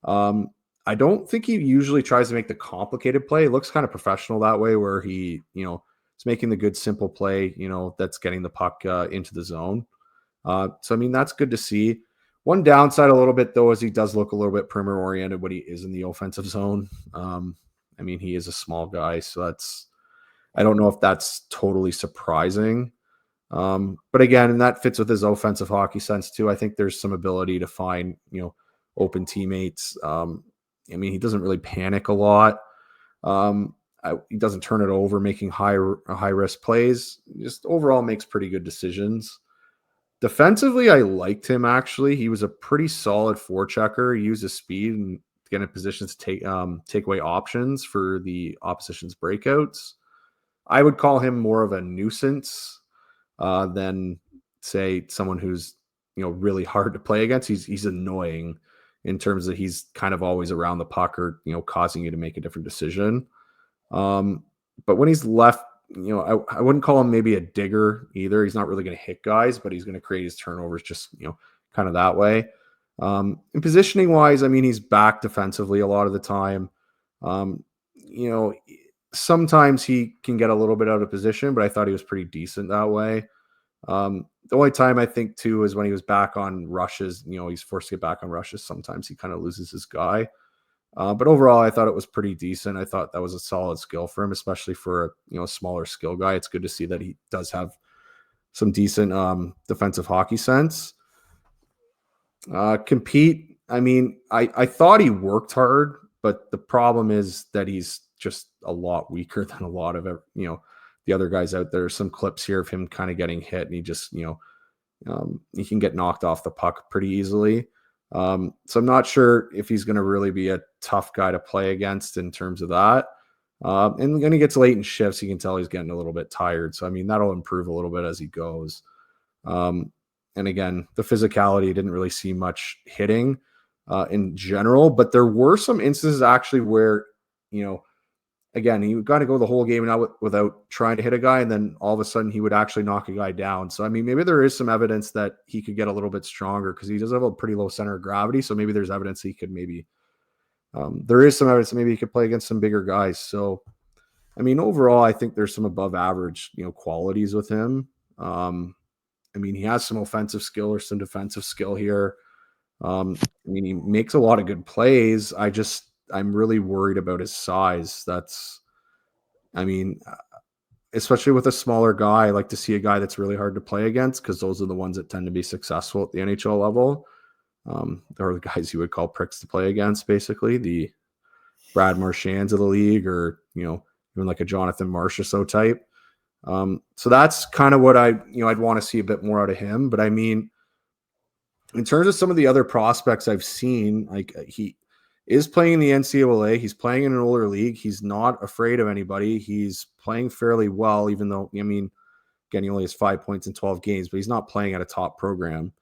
I don't think he usually tries to make the complicated play. It looks kind of professional that way, where he, is making the good, simple play, that's getting the puck into the zone. So, I mean, that's good to see. One downside a little bit, though, is he does look a little bit perimeter oriented when he is in the offensive zone. I mean, he is a small guy, so I don't know if that's totally surprising. But again, and that fits with his offensive hockey sense too. I think there's some ability to find, open teammates. I mean, he doesn't really panic a lot. He doesn't turn it over, making high risk plays. Just overall makes pretty good decisions. Defensively, I liked him actually. He was a pretty solid forechecker. He used his speed and get in positions to take away options for the opposition's breakouts. I would call him more of a nuisance than, say, someone who's really hard to play against. He's annoying in terms of he's kind of always around the puck or causing you to make a different decision. But when he's left, I wouldn't call him maybe a digger either. He's not really going to hit guys, but he's going to create his turnovers just kind of that way. And positioning wise, I mean, he's back defensively a lot of the time. Sometimes he can get a little bit out of position, but I thought he was pretty decent that way. The only time I think too is when he was back on rushes. He's forced to get back on rushes. Sometimes he kind of loses his guy. But overall, I thought it was pretty decent. I thought that was a solid skill for him, especially for a smaller skill guy. It's good to see that he does have some decent defensive hockey sense. Compete. I mean, I thought he worked hard, but the problem is that he's just a lot weaker than a lot of the other guys out there. Some clips here of him kind of getting hit, and he just he can get knocked off the puck pretty easily. So I'm not sure if he's going to really be a tough guy to play against in terms of that. And when he gets late in shifts, you can tell he's getting a little bit tired. So, I mean, that'll improve a little bit as he goes. And again, the physicality didn't really see much hitting in general, but there were some instances actually where, again, he got to go the whole game now without trying to hit a guy, and then all of a sudden he would actually knock a guy down. So, I mean, maybe there is some evidence that he could get a little bit stronger because he does have a pretty low center of gravity. So maybe there's evidence he could there is some evidence that maybe he could play against some bigger guys. So, I mean, overall, I think there's some above average, qualities with him. I mean, he has some offensive skill or some defensive skill here. I mean, he makes a lot of good plays. I'm really worried about his size. Especially with a smaller guy, I like to see a guy that's really hard to play against because those are the ones that tend to be successful at the NHL level. They're the guys you would call pricks to play against, basically the Brad Marchands of the league, or, even like a Jonathan Marchessault type. So that's kind of what I'd want to see a bit more out of him. But I mean, in terms of some of the other prospects I've seen, like he is playing in the NCAA. He's playing in an older league. He's not afraid of anybody. He's playing fairly well, even though, I mean, again, he only has 5 points in 12 games, but he's not playing at a top program.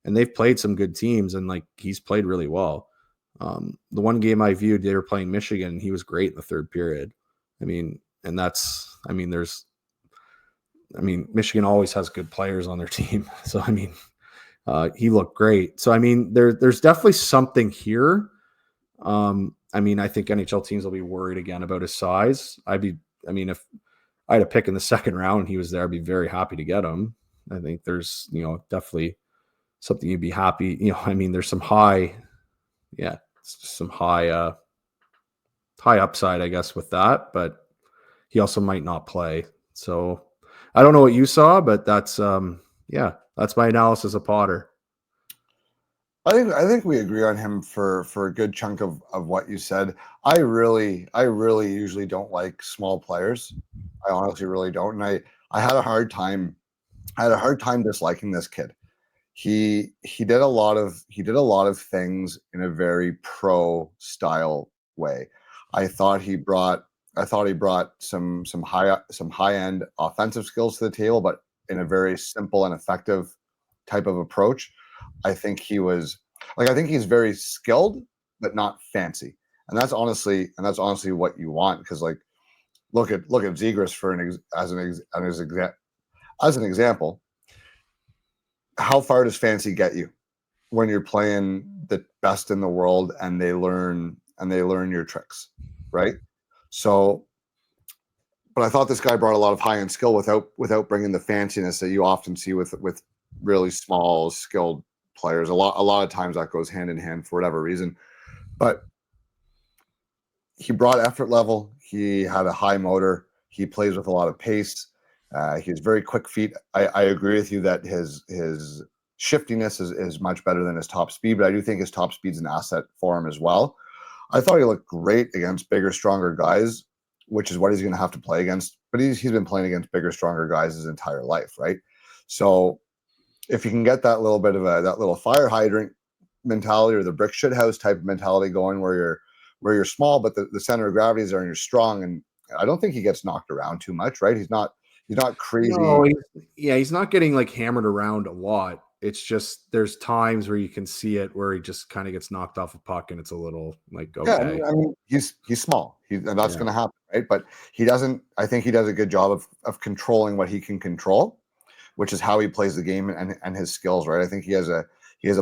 And they've played some good teams, and he's played really well. The one game I viewed, they were playing Michigan, and he was great in the third period. I mean, and Michigan always has good players on their team. So, I mean, He looked great. So I mean, there's definitely something here. I mean, I think NHL teams will be worried again about his size. If I had a pick in the second round and he was there, I'd be very happy to get him. I think there's, definitely something you'd be happy. I mean, there's some high upside, I guess, with that, but he also might not play. So I don't know what you saw, but that's my analysis of Potter. I think we agree on him for a good chunk of what you said. I really usually don't like small players. I honestly really don't. And I had a hard time disliking this kid. He did a lot of things in a very pro style way. I thought he brought some high end offensive skills to the table, but in a very simple and effective type of approach. I think he's very skilled, but not fancy. And that's honestly what you want. Because look at Zegras as an example. How far does fancy get you when you're playing the best in the world and they learn your tricks, right? So, but I thought this guy brought a lot of high end skill without bringing the fanciness that you often see with really small skilled players. A lot of times that goes hand in hand for whatever reason. But he brought effort level. He had a high motor. He plays with a lot of pace. He has very quick feet. I agree with you that his shiftiness is much better than his top speed, but I do think his top speed's an asset for him as well. I thought he looked great against bigger, stronger guys, which is what he's going to have to play against. But he's been playing against bigger, stronger guys his entire life, right? So if you can get that little bit of that little fire hydrant mentality or the brick shit house type of mentality going, where you're small, but the center of gravity is there and you're strong, and I don't think he gets knocked around too much, right? He's not crazy. No, he's not getting like hammered around a lot. It's just there's times where you can see it where he just kind of gets knocked off a puck and it's a little like, okay. Yeah, I mean he's small. And that's going to happen, right? But he doesn't. I think he does a good job of controlling what he can control, which is how he plays the game and his skills, right? I think he has a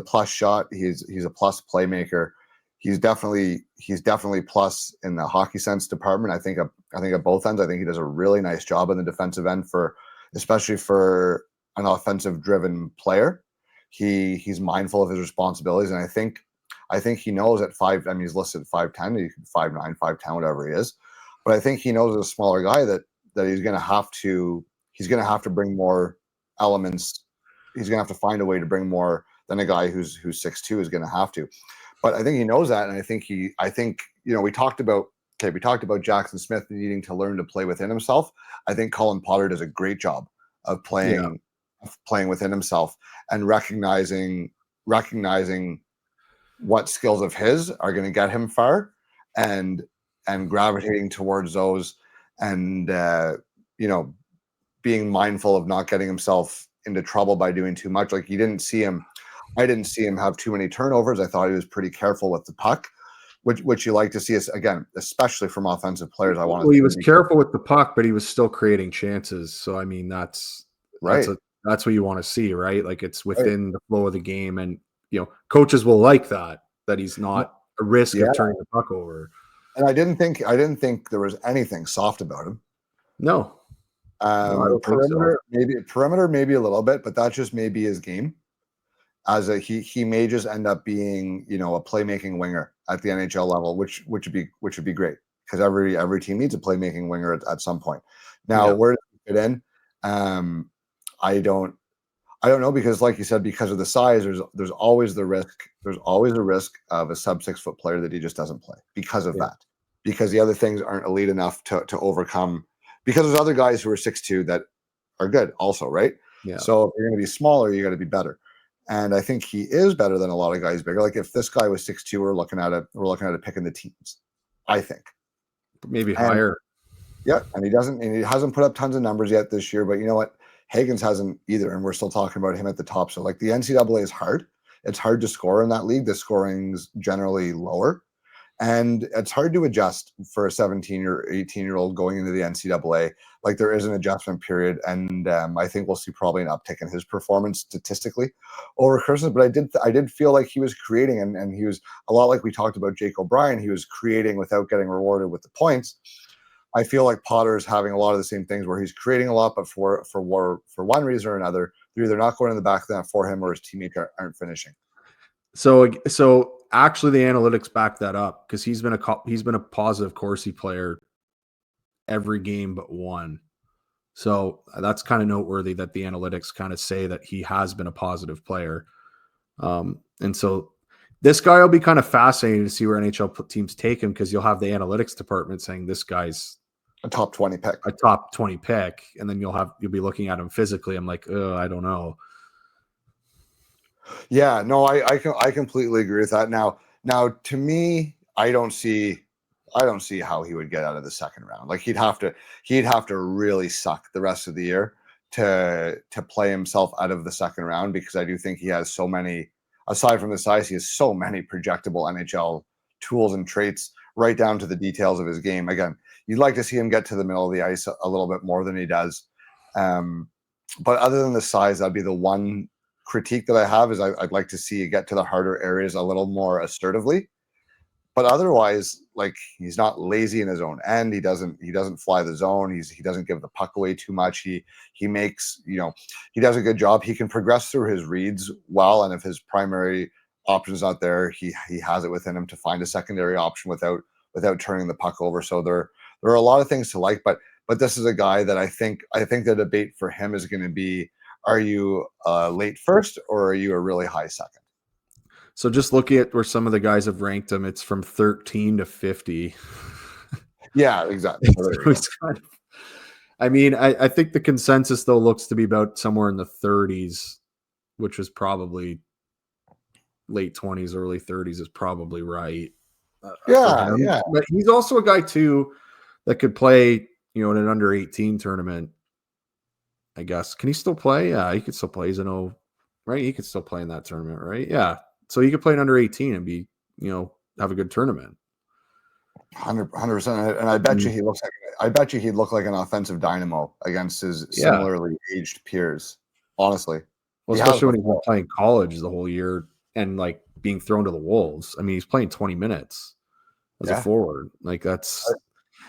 plus shot. He's a plus playmaker. He's definitely plus in the hockey sense department. I think at both ends. I think he does a really nice job in the defensive end especially for an offensive driven player. He's mindful of his responsibilities, and I think he knows at 5. I mean, he's listed 5'10", he could 5'9", 5'10", whatever he is. But I think he knows as a smaller guy that he's going to have to bring more elements. He's going to have to find a way to bring more than a guy who's 6'2" is going to have to. But I think he knows that, and I think we talked about Jackson Smith needing to learn to play within himself. I think Cullen Potter does a great job of playing within himself and recognizing what skills of his are going to get him far, and gravitating towards those, and being mindful of not getting himself into trouble by doing too much. Like I didn't see him have too many turnovers. I thought he was pretty careful with the puck, which you like to see, again, especially from offensive players. He was careful with the puck, but he was still creating chances. So I mean, that's right. That's what you want to see, right? Like it's within the flow of the game, and coaches will like that he's not a risk of turning the puck over. And I didn't think there was anything soft about him. No. Perimeter, maybe a little bit, but that just may be his game. He may just end up being a playmaking winger at the NHL level, which would be great, because every team needs a playmaking winger at some point. Now, where does he fit in? I don't know, because like you said, because of the size, there's always the risk. There's always a risk of a sub 6 foot player that he just doesn't play because of that. Because the other things aren't elite enough to overcome. Because there's other guys who are 6'2" that are good also, right? Yeah. So if you're going to be smaller, you got to be better. And I think he is better than a lot of guys bigger. Like if this guy was 6'2", we're looking at it picking the teams, I think. Maybe higher. Yeah, and he hasn't put up tons of numbers yet this year, but you know what? Hagens hasn't either, and we're still talking about him at the top. So like the NCAA is hard. It's hard to score in that league. The scoring's generally lower. And it's hard to adjust for a 17 or 18-year-old going into the NCAA. Like, there is an adjustment period, and I think we'll see probably an uptick in his performance statistically over Christmas. But I did feel like he was creating, and he was a lot like we talked about Jake O'Brien. He was creating without getting rewarded with the points. I feel like Potter is having a lot of the same things where he's creating a lot, but for one reason or another, they're either not going in the back of the net for him or his teammates aren't finishing. So actually, the analytics back that up, because he's been a positive Corsi player every game but one. So that's kind of noteworthy that the analytics kind of say that he has been a positive player. And so this guy will be kind of fascinating to see where NHL teams take him, because you'll have the analytics department saying this guy's a top 20 pick, and then you'll be looking at him physically. I'm like, I don't know. Yeah, no, I completely agree with that. Now to me, I don't see how he would get out of the second round. Like, he'd have to really suck the rest of the year to play himself out of the second round, because I do think he has so many, aside from the size, he has so many projectable NHL tools and traits right down to the details of his game. Again, you'd like to see him get to the middle of the ice a little bit more than he does. But other than the size, that'd be the one critique that I have, is I'd like to see you get to the harder areas a little more assertively. But otherwise, like, he's not lazy in his own end. He doesn't fly the zone. He doesn't give the puck away too much. He makes, he does a good job. He can progress through his reads well, and if his primary option's not there, he has it within him to find a secondary option without turning the puck over. So there are a lot of things to like, but this is a guy that I think the debate for him is going to be, are you late first or are you a really high second? So just looking at where some of the guys have ranked him, it's from 13 to 50. Yeah, exactly. I mean, I think the consensus, though, looks to be about somewhere in the 30s, which was probably late 20s, early 30s is probably right. Yeah. But he's also a guy, too, that could play, in an under 18 tournament, I guess. Can he still play? Yeah, he could still play. He's right? He could still play in that tournament, right? Yeah. So he could play an under 18 and be, have a good tournament. 100%. And I bet you he'd look like an offensive dynamo against his similarly aged peers. Honestly. Well, especially when he's been playing college the whole year and like being thrown to the wolves. I mean, he's playing 20 minutes as a forward. Like, that's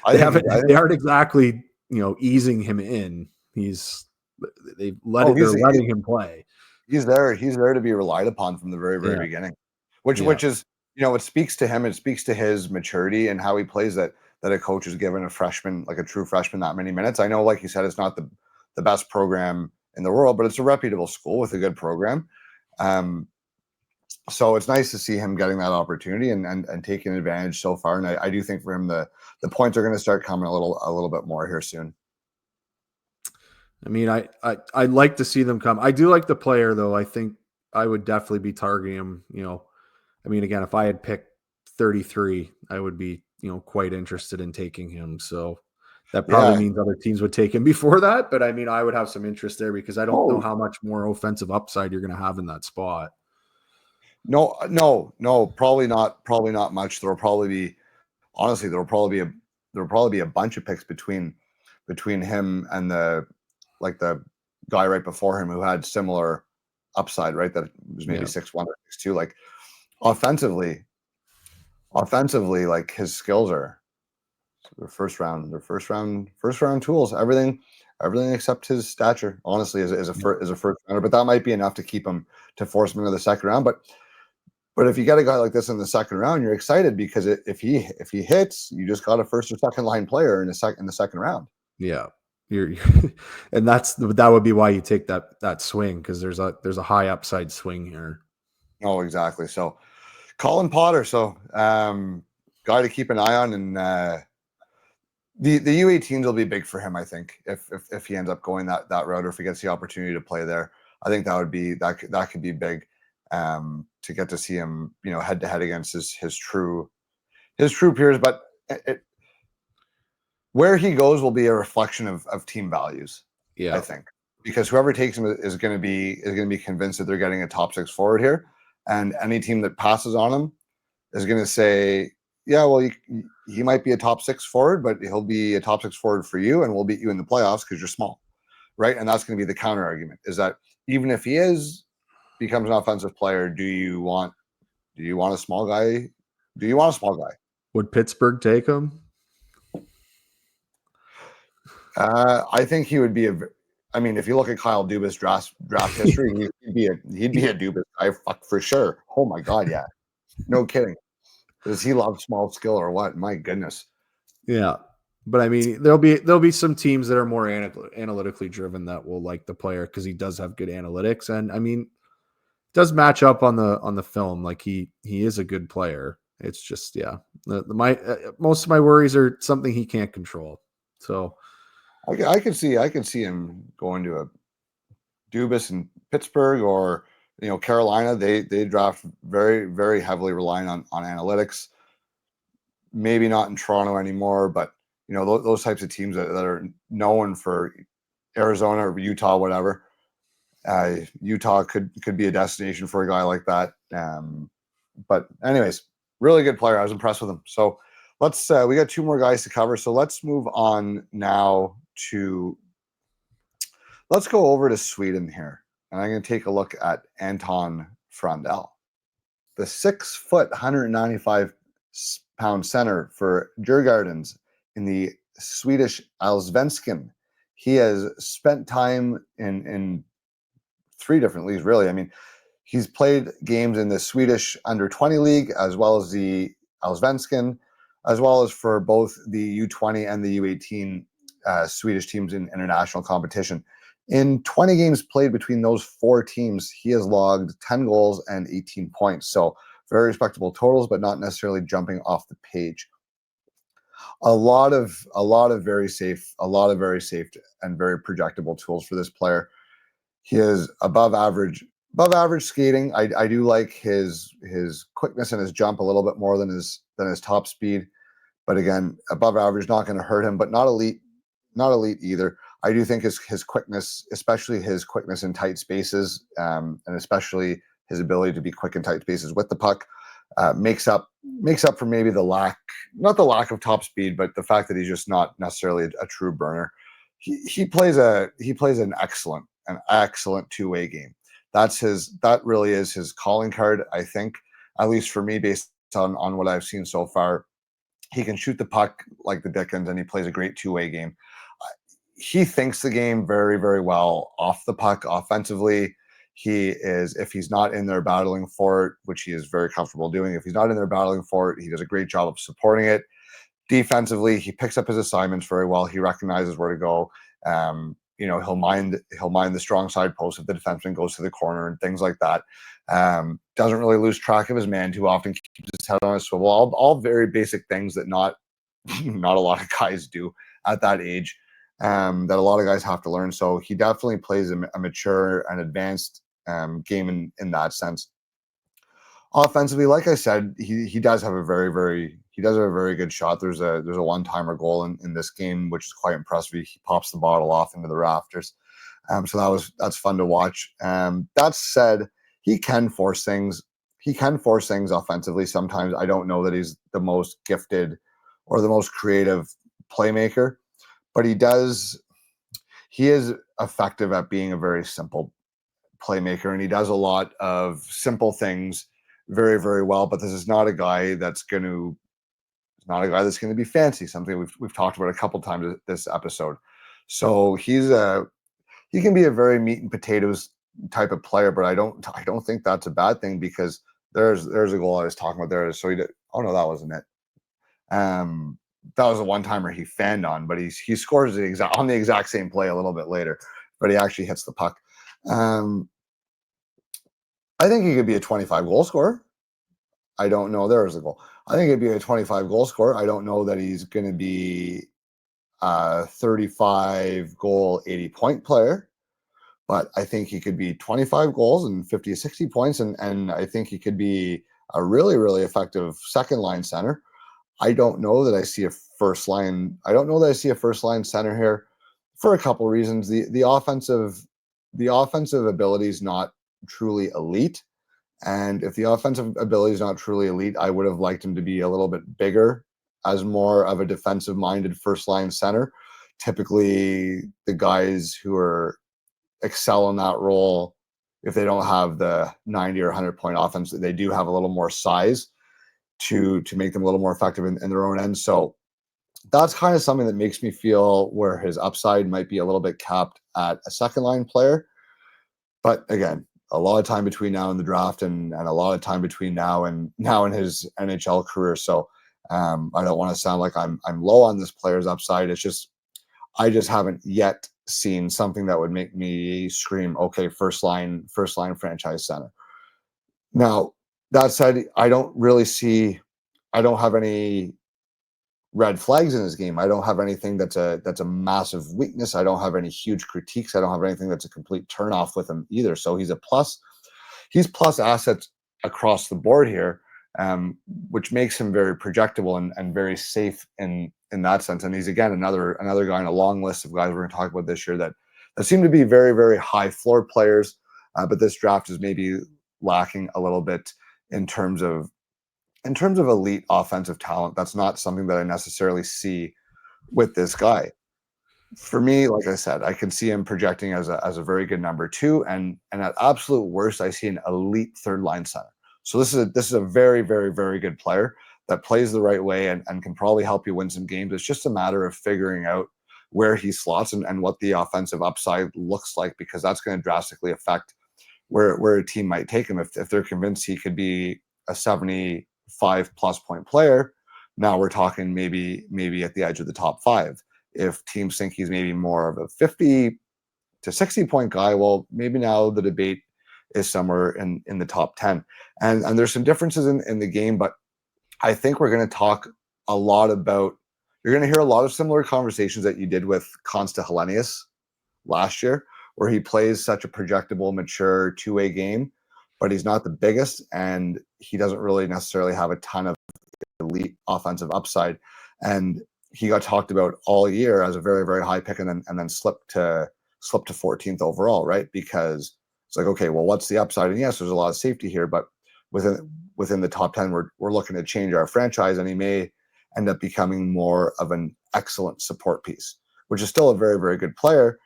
they aren't exactly, easing him in. They're letting him play. He's there to be relied upon from the very, very beginning, which is, it speaks to him. It speaks to his maturity and how he plays, that a coach has given a freshman, like a true freshman, that many minutes. I know, like you said, it's not the best program in the world, but it's a reputable school with a good program. So it's nice to see him getting that opportunity and taking advantage so far. And I do think for him, the points are going to start coming a little bit more here soon. I mean, I'd like to see them come. I do like the player, though. I think I would definitely be targeting him. I mean, again, if I had picked 33, I would be, quite interested in taking him. So that probably means other teams would take him before that. But I mean, I would have some interest there, because I don't know how much more offensive upside you're going to have in that spot. No, probably not much. There'll probably be a bunch of picks between him and the guy right before him who had similar upside, right? That was maybe 6'1" or 6'2". Like, offensively, like, his skills are their first round tools. Everything except his stature, honestly, is a first rounder. But that might be enough to keep him, to force him into the second round. But if you get a guy like this in the second round, you're excited, because if he hits, you just got a first or second line player in the second round. Yeah. And that would be why you take that swing, because there's a high upside swing here. Oh, exactly. So Cullen Potter, guy to keep an eye on, and the U18s will be big for him, I think, if he ends up going that route, or if he gets the opportunity to play there. I think that could be big, to get to see him, head to head against his true peers. But where he goes will be a reflection of team values. I think, because whoever takes him is going to be convinced that they're getting a top 6 forward here, and any team that passes on him is going to say, yeah, well, he might be a top 6 forward, but he'll be a top 6 forward for you, and we'll beat you in the playoffs because you're small, right? And that's going to be the counter argument: is that even if he becomes an offensive player, do you want a small guy? Do you want a small guy? Would Pittsburgh take him? I think he would be I mean, if you look at Kyle Dubas draft history, he'd be a Dubas guy, fuck, for sure. Oh my god, yeah, no kidding. Does he love small skill or what? My goodness. Yeah, but I mean, there'll be some teams that are more analytically driven that will like the player because he does have good analytics, and I mean, does match up on the film. Like he is a good player. It's just most of my worries are something he can't control. So I could see him going to a Dubas in Pittsburgh or Carolina. They draft very, very heavily relying on analytics. Maybe not in Toronto anymore, but those types of teams that are known for Arizona or Utah, whatever. Utah could be a destination for a guy like that. But anyways, really good player. I was impressed with him. So we got 2 more guys to cover. So let's move on now let's go over to Sweden here. And I'm going to take a look at Anton Frondell, the 6 foot, 195-pound center for Djurgårdens in the Swedish Allsvenskan. He has spent time in 3 different leagues, really. I mean, he's played games in the Swedish under-20 league, as well as the Allsvenskan, as well as for both the U20 and the U18 Swedish teams in international competition. In 20 games played between those 4 teams, he has logged 10 goals and 18 points. So very respectable totals, but not necessarily jumping off the page. A lot of very safe and very projectable tools for this player. He is above average skating. I do like his quickness and his jump a little bit more than his top speed. But again, above average, not going to hurt him, but not elite either. I do think his quickness, especially his quickness in tight spaces, and especially his ability to be quick in tight spaces with the puck, makes up for maybe not the lack of top speed, but the fact that he's just not necessarily a true burner. He plays an excellent 2-way game. That really is his calling card, I think, at least for me, based on what I've seen so far. He can shoot the puck like the Dickens, and he plays a great 2-way game. He thinks the game very, very well off the puck offensively. If he's not in there battling for it, which he is very comfortable doing, if he's not in there battling for it, he does a great job of supporting it. Defensively, he picks up his assignments very well. He recognizes where to go. He'll mind the strong side post if the defenseman goes to the corner and things like that. Doesn't really lose track of his man too often. Keeps his head on a swivel. All very basic things that not a lot of guys do at that age. That a lot of guys have to learn. So he definitely plays a mature and advanced game in that sense. Offensively, like I said, he does have a very good shot. There's a one-timer goal in this game, which is quite impressive. He pops the bottle off into the rafters. So that's fun to watch. That said, he can force things. He can force things offensively. Sometimes I don't know that he's the most gifted or the most creative playmaker, but he is effective at being a very simple playmaker, and he does a lot of simple things very, very well. But this is not a guy that's going to be fancy, something we've talked about a couple times this episode. So he can be a very meat and potatoes type of player, but I don't think that's a bad thing, because there's a goal I was talking about there. So oh no, that wasn't it. That was a one-timer he fanned on, but he scores on the exact same play a little bit later, but he actually hits the puck. I think he could be a 25 goal scorer. I don't know. There is a goal. I think he'd be a 25 goal scorer. I don't know that he's going to be a 35 goal, 80 point player, but I think he could be 25 goals and 50 to 60 points. And I think he could be a really, really effective second line center. I don't know that I see a first line center here for a couple of reasons. The offensive ability is not truly elite. And if the offensive ability is not truly elite, I would have liked him to be a little bit bigger as more of a defensive minded first line center. Typically, the guys who are excel in that role, if they don't have the 90 or 100-point offense, they do have a little more size to make them a little more effective in their own end. So that's kind of something that makes me feel where his upside might be a little bit capped at a second line player. But again, a lot of time between now and the draft, and a lot of time between now and his NHL career. So I don't want to sound like I'm low on this player's upside. It's just I just haven't yet seen something that would make me scream, okay, first line franchise center. Now, that said, I don't have any red flags in his game. I don't have anything that's a massive weakness. I don't have any huge critiques. I don't have anything that's a complete turnoff with him either. So he's a plus. He's plus assets across the board here, which makes him very projectable and very safe in that sense. And he's again another guy in a long list of guys we're going to talk about this year that seem to be very, very high floor players. But this draft is maybe lacking a little bit in terms of elite offensive talent. That's not something that I necessarily see with this guy. For me, like I said, I can see him projecting as a very good number 2, and at absolute worst, I see an elite third line center. So this is a very, very, very good player that plays the right way and can probably help you win some games. It's just a matter of figuring out where he slots and what the offensive upside looks like, because that's going to drastically affect where a team might take him. If they're convinced he could be a 75+ point player, now we're talking maybe at the edge of the top 5. If teams think he's maybe more of a 50 to 60 point guy, well, maybe now the debate is somewhere in the top 10. And there's some differences in the game, but I think we're going to talk a lot about, you're going to hear a lot of similar conversations that you did with Consta Hellenius last year, where he plays such a projectable, mature two-way game, but he's not the biggest, and he doesn't really necessarily have a ton of elite offensive upside. And he got talked about all year as a very, very high pick, and then slipped to 14th overall, right? Because it's like, okay, well, what's the upside? And yes, there's a lot of safety here, but within the top 10, we're looking to change our franchise, and he may end up becoming more of an excellent support piece, which is still a very, very good player.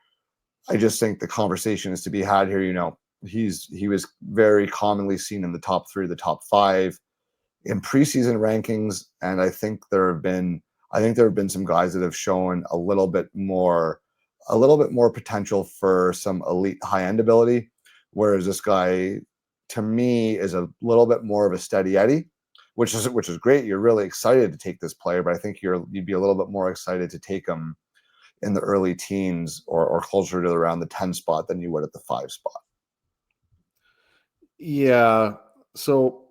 I just think the conversation is to be had here. You know, he was very commonly seen in the top 3, the top 5 in preseason rankings, and I think there have been some guys that have shown a little bit more potential for some elite high-end ability, whereas this guy, to me, is a little bit more of a steady Eddie, which is great. You're really excited to take this player, but I think you'd be a little bit more excited to take him in the early teens or closer to around the 10 spot than you would at the 5 spot. Yeah. So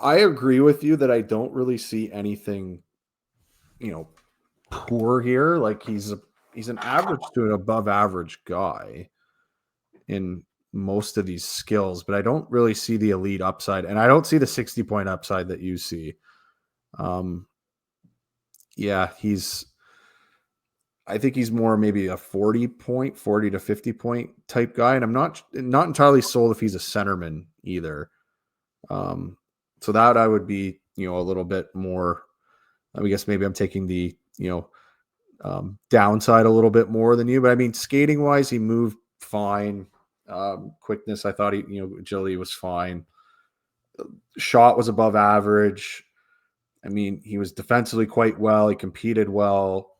I agree with you that I don't really see anything, poor here. Like he's an average to an above average guy in most of these skills, but I don't really see the elite upside, and I don't see the 60-point upside that you see. Yeah, I think he's more maybe a 40 to 50-point type guy, and I'm not entirely sold if he's a centerman either. So that I would be, a little bit more. I guess maybe I'm taking the downside a little bit more than you, but I mean, skating wise, he moved fine. Quickness, I thought agility was fine. Shot was above average. I mean, he was defensively quite well. He competed well.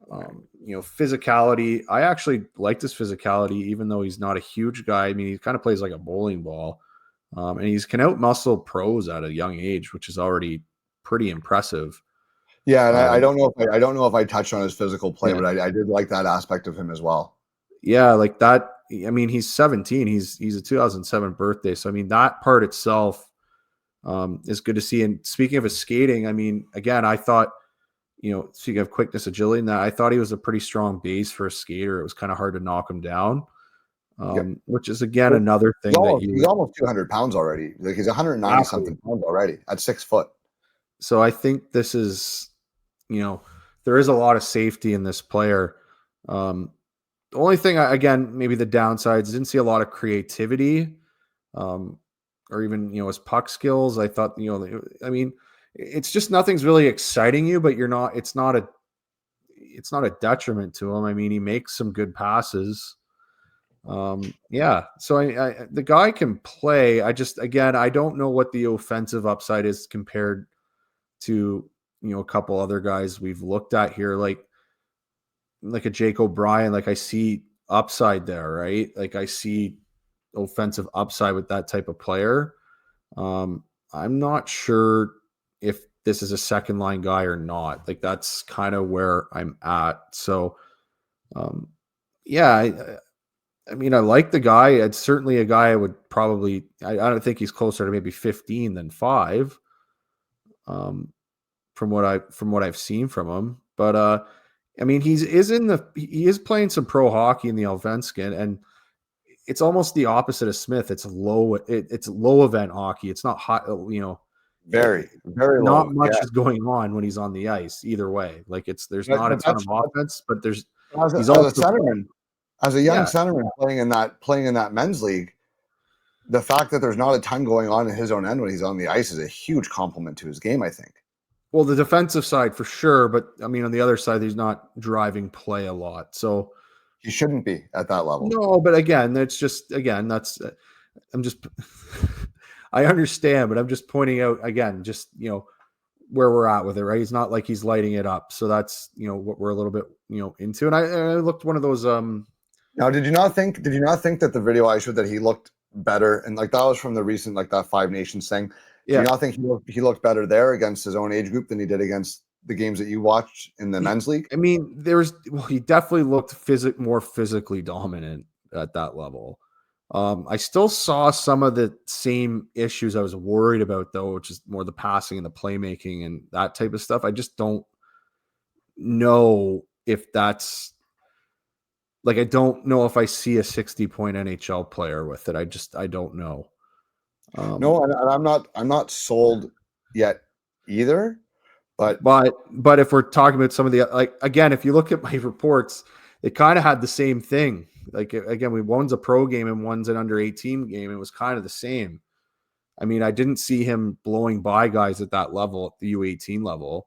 Physicality. I actually liked his physicality, even though he's not a huge guy. I mean, he kind of plays like a bowling ball, and he can out-muscle pros at a young age, which is already pretty impressive. Yeah, and I don't know if I touched on his physical play, Yeah. but I did like that aspect of him as well. Yeah, like that. I mean, he's 17. He's a 2007 birthday, so I mean that part itself is good to see. And speaking of his skating, I mean, again, I thought, speaking of quickness, agility, and that, I thought he was a pretty strong base for a skater. It was kind of hard to knock him down, which is again another thing he's almost 200 pounds already. Like he's 190 something pounds already at 6 foot. So I think this is, there is a lot of safety in this player. The only thing, again, maybe the downsides, didn't see a lot of creativity. or even, his puck skills. I thought, I mean, it's just nothing's really exciting you, but it's not a detriment to him. I mean, he makes some good passes. Yeah. So the guy can play. Again, I don't know what the offensive upside is compared to, a couple other guys we've looked at here, like a Jake O'Brien. Like I see upside there, right? Like I see offensive upside with that type of player. I'm not sure if this is a second line guy or not. Like that's kind of where I'm at. So, yeah, I mean, I like the guy. It's certainly a guy I would probably. I don't think he's closer to maybe 15 than 5. From what I've seen from him, but I mean, he is playing some pro hockey in the Allsvenskan, and it's almost the opposite of Smith. It's low event hockey. It's not hot. Very, very not low. much is going on when he's on the ice. Either way, like there's not a ton of offense, but he's also centerman. As a young Yeah. centerman playing in that men's league, the fact that there's not a ton going on in his own end when he's on the ice is a huge compliment to his game, I think. Well, the defensive side for sure, but I mean, on the other side, he's not driving play a lot. So he shouldn't be at that level. No, but again, I'm just, I understand, but I'm just pointing out again, just, where we're at with it, right? He's not like he's lighting it up. So that's, what we're a little bit, into. And I looked one of those, Now, did you not think that the video I showed that he looked better, and like that was from the recent, like that Five Nations thing? Yeah. Do you not think he looked better there against his own age group than he did against the games that you watched in the men's league? I mean, he definitely looked more physically dominant at that level. I still saw some of the same issues I was worried about, though, which is more the passing and the playmaking and that type of stuff. I just don't know if that's like, I don't know if I see a 60-point NHL player with it. I don't know. No, and I'm not sold yet either. But if we're talking about some of the, like, again, if you look at my reports, it kind of had the same thing. Like, again, one's a pro game and one's an under 18 game. It was kind of the same. I mean, I didn't see him blowing by guys at that level, at the U18 level.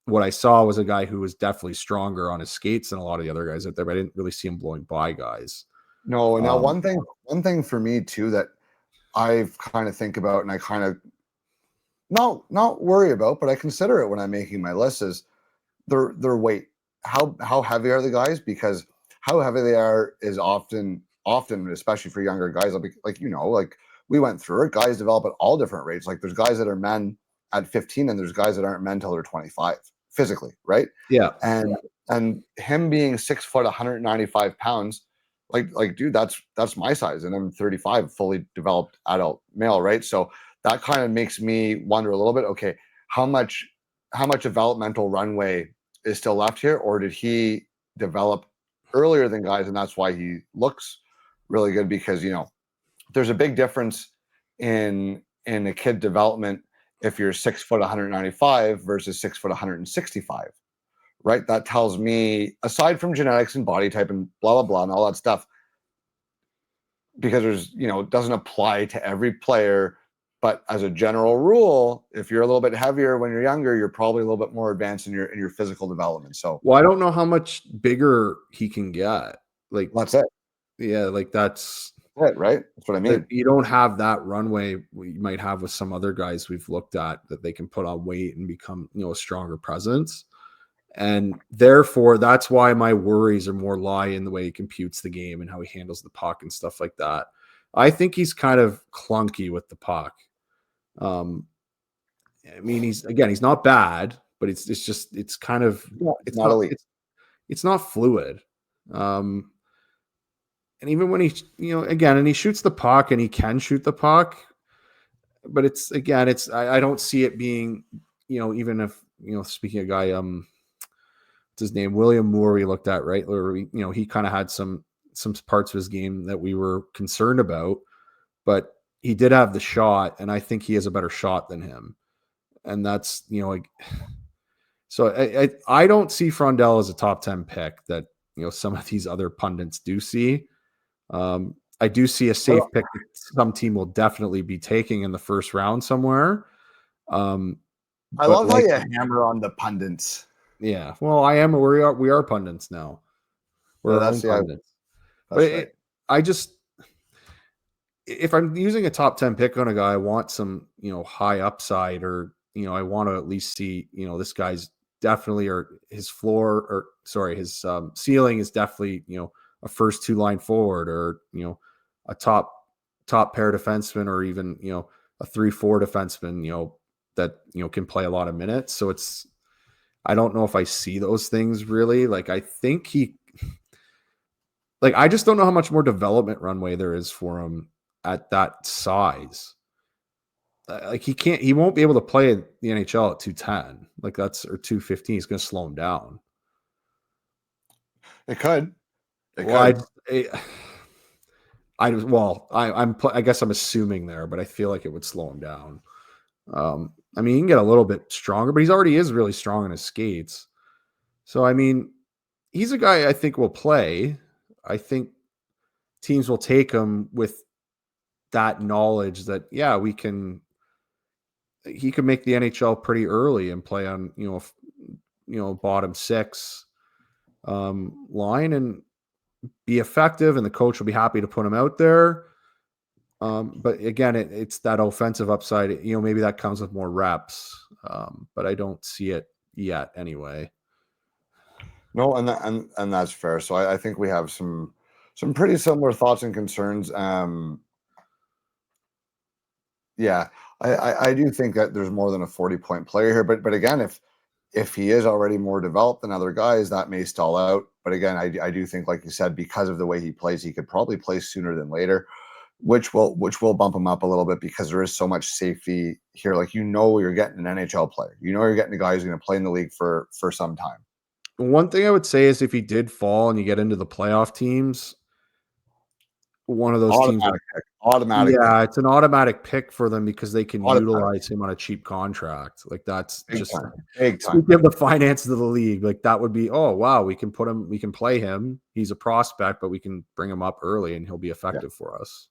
What I saw was a guy who was definitely stronger on his skates than a lot of the other guys out there, but I didn't really see him blowing by guys. No, now one thing for me too that I've kind of think about, and I kind of not worry about, but I consider it when I'm making my list, is their weight. How heavy are the guys? Because how heavy they are is often, especially for younger guys, like we went through it. Guys develop at all different rates. Like there's guys that are men at 15, and there's guys that aren't men till they're 25 physically, right? Yeah. And him being 6 foot, 195 pounds, like dude, that's my size, and I'm 35, fully developed adult male, right? So that kind of makes me wonder a little bit, okay, how much developmental runway is still left here, or did he develop earlier than guys, and that's why he looks really good? Because there's a big difference in a kid development if you're 6 foot 195 versus 6 foot 165, right? That tells me, aside from genetics and body type and blah blah blah and all that stuff, because there's it doesn't apply to every player. But as a general rule, if you're a little bit heavier when you're younger, you're probably a little bit more advanced in your physical development. So, well, I don't know how much bigger he can get. Like that's it. Yeah, like that's it, right? That's what I mean. You don't have that runway you might have with some other guys we've looked at, that they can put on weight and become a stronger presence. And therefore, that's why my worries are more lie in the way he computes the game and how he handles the puck and stuff like that. I think he's kind of clunky with the puck. I mean, he's not bad, but it's kind of, it's not elite. It's not fluid. And even when he, and he shoots the puck, and he can shoot the puck, but I don't see it being, even if, speaking of guy, what's his name? William Moore, we looked at, right? Or, he kind of had some parts of his game that we were concerned about, but he did have the shot, and I think he has a better shot than him. And that's, so I don't see Frondell as a top 10 pick that, some of these other pundits do see. I I do see a safe pick that some team will definitely be taking in the first round somewhere. I love how you hammer on the pundits. Yeah, well, I am. We are pundits now. We're our own pundits. But right. I just, if I'm using a top 10 pick on a guy, I want some, high upside, or I want to at least see, this guy's definitely, or his floor, or sorry, his ceiling is definitely, a first 2-line forward, or a top pair defenseman, or even a 3-4 defenseman, that can play a lot of minutes. So I don't know if I see those things really. Like, I think I just don't know how much more development runway there is for him at that size. Like, he won't be able to play the NHL at 210, or 215. It's going to slow him down. It could. I guess I'm assuming there, but I feel like it would slow him down. I mean, he can get a little bit stronger, but he's already is really strong in his skates. So, I mean, he's a guy I think will play. I think teams will take him with that knowledge that, yeah, he can make the NHL pretty early and play on, bottom 6 line and be effective, and the coach will be happy to put him out there. But again, it's that offensive upside. Maybe that comes with more reps, but I don't see it yet anyway. No, and that's fair. So I think we have some pretty similar thoughts and concerns. Yeah, I do think that there's more than a 40-point player here, but again, if he is already more developed than other guys, that may stall out. But again, I do think, like you said, because of the way he plays, he could probably play sooner than later, which will bump him up a little bit, because there is so much safety here. Like, you're getting an NHL player. You're getting a guy who's going to play in the league for some time. One thing I would say is, if he did fall and you get into the playoff teams, one of those automatic pick. pick. It's an automatic pick for them, because they can utilize him on a cheap contract. Like, that's big time. Speaking of the finances of the league, like, that would be, oh wow, we can play him. He's a prospect, but we can bring him up early and he'll be effective for us.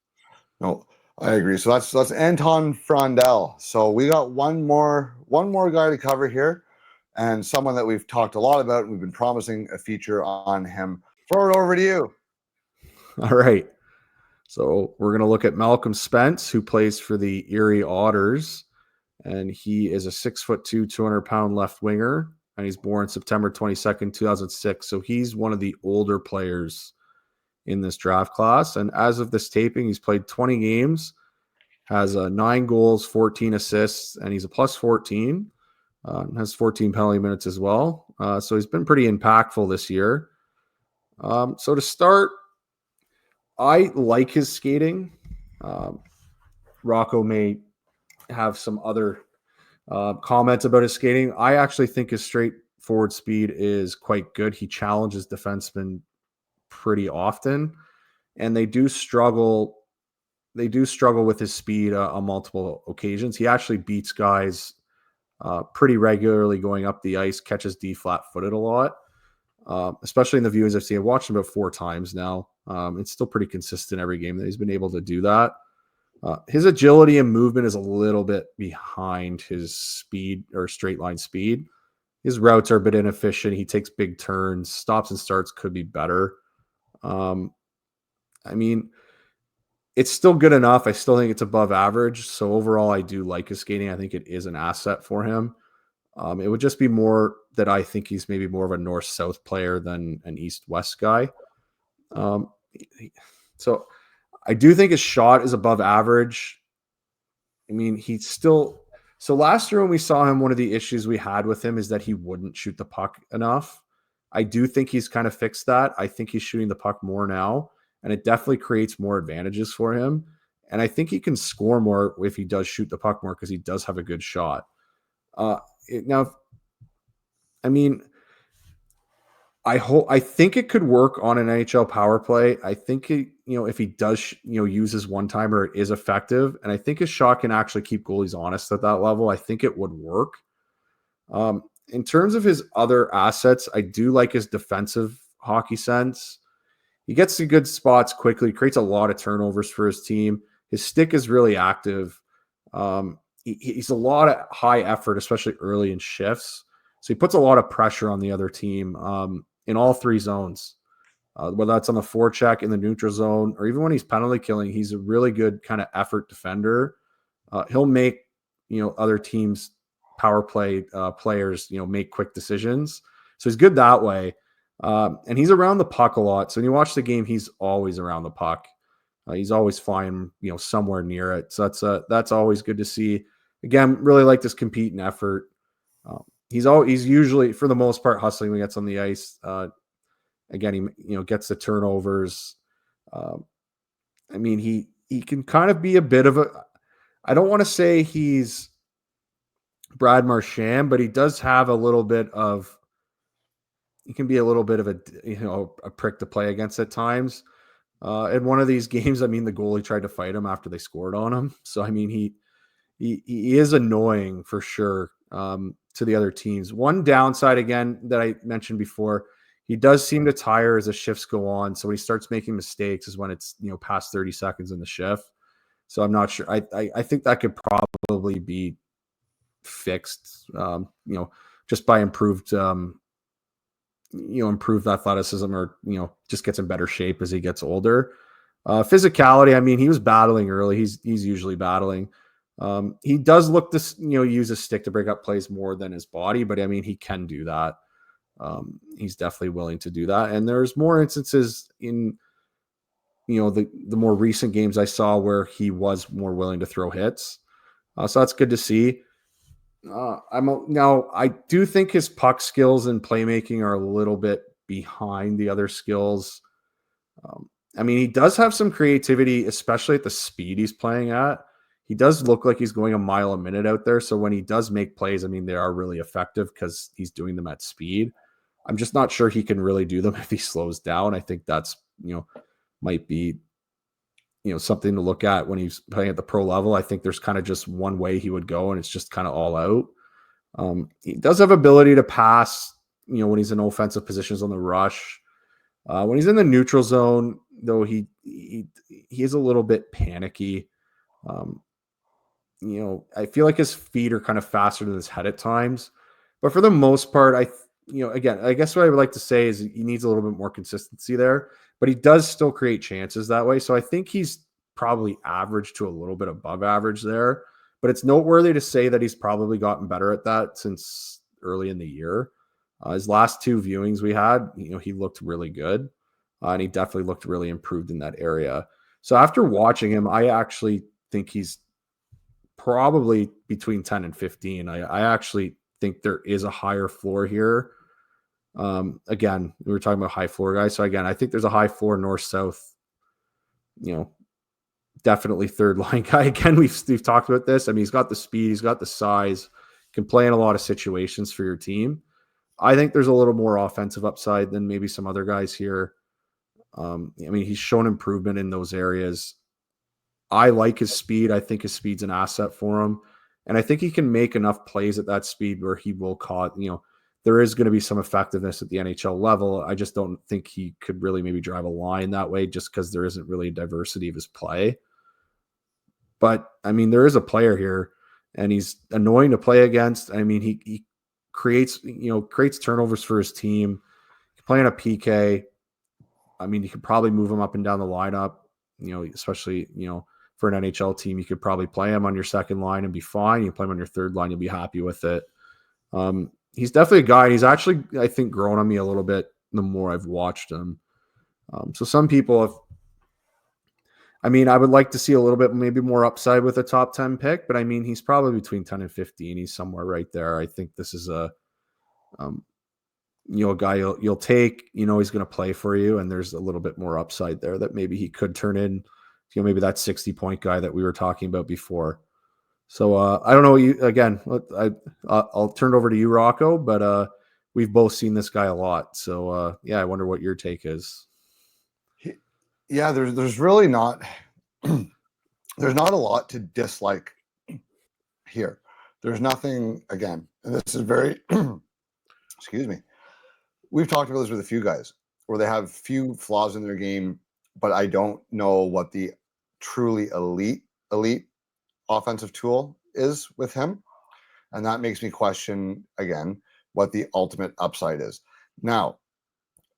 No, I agree. So that's Anton Frondell. So we got one more guy to cover here, and someone that we've talked a lot about, and we've been promising a feature on him. Throw it over to you. All right. So we're going to look at Malcolm Spence, who plays for the Erie Otters, and he is a 6'2", 200-pound left winger, and he's born September 22nd, 2006. So he's one of the older players in this draft class. And as of this taping, he's played 20 games, has 9 goals, 14 assists, and he's a plus 14, has 14 penalty minutes as well. So he's been pretty impactful this year. So to start, I like his skating. Rocco may have some other comments about his skating. I actually think his straightforward speed is quite good. He challenges defensemen pretty often, and they do struggle with his speed on multiple occasions. He actually beats guys pretty regularly going up the ice, catches D flat-footed a lot, especially in the viewings I've seen. I've watched him about 4 times now. It's still pretty consistent every game that he's been able to do that. His agility and movement is a little bit behind his speed, or straight line speed. His routes are a bit inefficient. He takes big turns. Stops and starts could be better. I mean, it's still good enough. I still think it's above average. So overall, I do like his skating. I think it is an asset for him. It would just be more that I think he's maybe more of a north-south player than an east-west guy. So I do think his shot is above average. I mean, so last year when we saw him, one of the issues we had with him is that he wouldn't shoot the puck enough. I do think he's kind of fixed that. I think he's shooting the puck more now, and it definitely creates more advantages for him. And I think he can score more if he does shoot the puck more, because he does have a good shot. Now, I mean, I think it could work on an NHL power play. I think if he does, use his one-timer, it is effective. And I think his shot can actually keep goalies honest at that level. I think it would work. In terms of his other assets, I do like his defensive hockey sense. he gets to good spots quickly, creates a lot of turnovers for his team. His stick is really active. He's a lot of high effort, especially early in shifts. So he puts a lot of pressure on the other team in all three zones, whether that's on the forecheck, in the neutral zone, or even when he's penalty killing. He's a really good kind of effort defender. He'll make other teams' power play players make quick decisions. So he's good that way, and he's around the puck a lot. So when you watch the game, he's always around the puck. He's always flying, somewhere near it. So that's always good to see. Again, really like this competing effort. He's usually, for the most part, hustling when he gets on the ice. Again, he gets the turnovers. I mean, he can kind of be a bit of a. I don't want to say he's Brad Marchand, but he does have a little bit of. He can be a little bit of a prick to play against at times. In one of these games, I mean, the goalie tried to fight him after they scored on him. So I mean, he is annoying for sure to the other teams. One downside, again, that I mentioned before, he does seem to tire as the shifts go on. So when he starts making mistakes is when it's past 30 seconds in the shift. So I'm not sure. I think that could probably be fixed. Just by improved athleticism, or just gets in better shape as he gets older. Physicality, I mean, he was battling early. He's usually battling. He does look to use his stick to break up plays more than his body, but I mean, he can do that. He's definitely willing to do that. And there's more instances in the more recent games I saw where he was more willing to throw hits. So that's good to see. I do think his puck skills and playmaking are a little bit behind the other skills. I mean, he does have some creativity, especially at the speed he's playing at. He does look like he's going a mile a minute out there. So when he does make plays, I mean, they are really effective because he's doing them at speed. I'm just not sure he can really do them if he slows down. I think that's, might be, something to look at when he's playing at the pro level. I think there's kind of just one way he would go, and it's just kind of all out. He does have ability to pass, when he's in offensive positions on the rush. When he's in the neutral zone, though, he is a little bit panicky. I feel like his feet are kind of faster than his head at times, but for the most part, again, I guess what I would like to say is he needs a little bit more consistency there, but he does still create chances that way. So I think he's probably average to a little bit above average there, but it's noteworthy to say that he's probably gotten better at that since early in the year. His last two viewings we had, he looked really good, and he definitely looked really improved in that area. So after watching him, I actually think he's probably between 10 and 15. I actually think there is a higher floor here. Again, we were talking about high floor guys. So again, I think there's a high floor north-south, definitely third line guy. Again, we've talked about this. I mean, he's got the speed, he's got the size, can play in a lot of situations for your team. I think there's a little more offensive upside than maybe some other guys here. I mean, he's shown improvement in those areas. I like his speed. I think his speed's an asset for him. And I think he can make enough plays at that speed where he will cause, there is going to be some effectiveness at the NHL level. I just don't think he could really maybe drive a line that way just because there isn't really a diversity of his play. But I mean, there is a player here and he's annoying to play against. I mean, he creates turnovers for his team. He's playing a PK. I mean, you could probably move him up and down the lineup, especially, for an NHL team, you could probably play him on your second line and be fine. You play him on your third line, you'll be happy with it. He's definitely a guy. He's actually, I think, grown on me a little bit the more I've watched him. So some people I would like to see a little bit, maybe more upside with a top 10 pick, but I mean, he's probably between 10 and 15. He's somewhere right there. I think this is a guy you'll take, he's going to play for you. And there's a little bit more upside there that maybe he could turn in, maybe that 60-point guy that we were talking about before. So I don't know. I'll turn it over to you, Rocco, but we've both seen this guy a lot. So I wonder what your take is. Yeah, there's really not, there's not a lot to dislike here. There's nothing, again, and this is very, excuse me. We've talked about this with a few guys where they have few flaws in their game, but I don't know what the truly elite offensive tool is with him. And that makes me question, again, what the ultimate upside is. Now,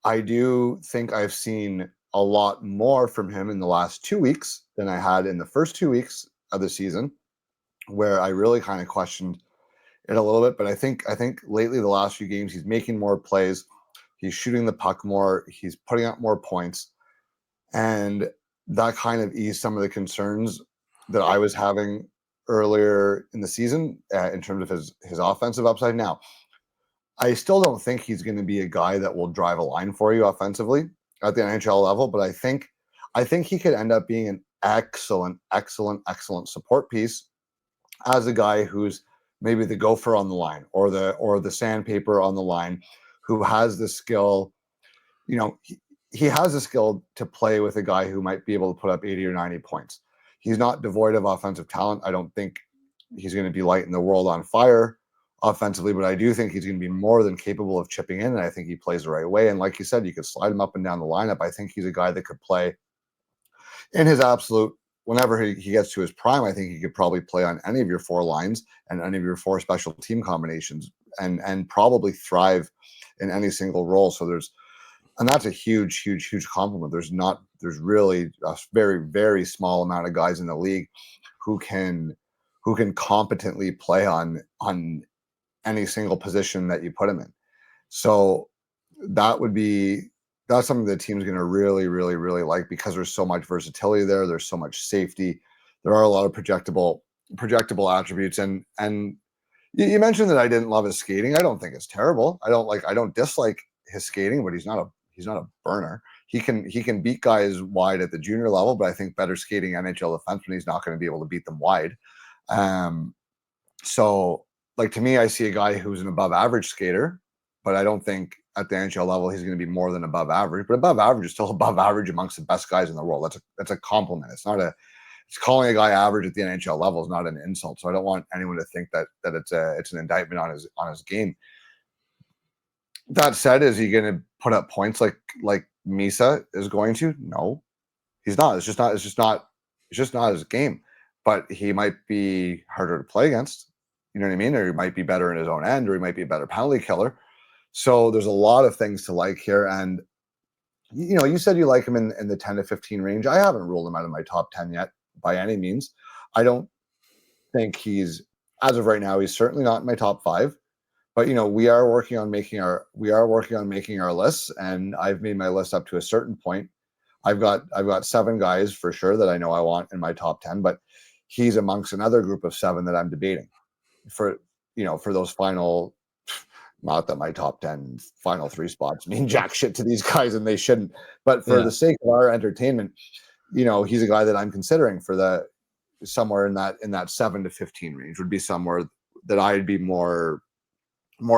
I do think I've seen a lot more from him in the last 2 weeks than I had in the first 2 weeks of the season, where I really kind of questioned it a little bit. But I think lately, the last few games, he's making more plays. He's shooting the puck more. He's putting up more points. And that kind of eased some of the concerns that I was having earlier in the season in terms of his offensive upside. Now, I still don't think he's going to be a guy that will drive a line for you offensively at the NHL level, but I think he could end up being an excellent support piece as a guy who's maybe the gopher on the line or the sandpaper on the line, who has the skill. You know, he has the skill to play with a guy who might be able to put up 80 or 90 points. He's not devoid of offensive talent. I don't think he's going to be lighting the world on fire offensively, but I do think he's going to be more than capable of chipping in, and I think he plays the right way. And like you said, you could slide him up and down the lineup. I think he's a guy that could play in his absolute, whenever he gets to his prime. I think he could probably play on any of your four lines and any of your four special team combinations and probably thrive in any single role. So and that's a huge compliment. There's really a very, very small amount of guys in the league who can competently play on any single position that you put him in. So that's something the team's going to really, really, really like, because there's so much versatility there. There's so much safety. There are a lot of projectable attributes. And you mentioned that I didn't love his skating. I don't think it's terrible. I don't dislike his skating, but he's not a burner. He can beat guys wide at the junior level, but I think better skating NHL defenseman, he's not going to be able to beat them wide. So, like, to me, I see a guy who's an above average skater, but I don't think at the NHL level he's going to be more than above average. But above average is still above average amongst the best guys in the world. That's a compliment. It's calling a guy average at the NHL level is not an insult. So I don't want anyone to think that it's an indictment on his game. That said, is he going to put up points like Misa is going to? No, he's not. It's just not his game. But he might be harder to play against. You know what I mean? Or he might be better in his own end, or he might be a better penalty killer. So there's a lot of things to like here. And you said you like him in the 10 to 15 range. I haven't ruled him out of my top 10 yet by any means. I don't think he's, as of right now, he's certainly not in my top 5. But we are working on making our lists, and I've made my list up to a certain point. I've got 7 guys for sure that I know I want in my top 10, but he's amongst another group of 7 that I'm debating for those final. Not that my top 10 final 3 spots mean jack shit to these guys, and they shouldn't. But for the sake of our entertainment, he's a guy that I'm considering for somewhere in that 7 to 15 range would be somewhere that I'd be more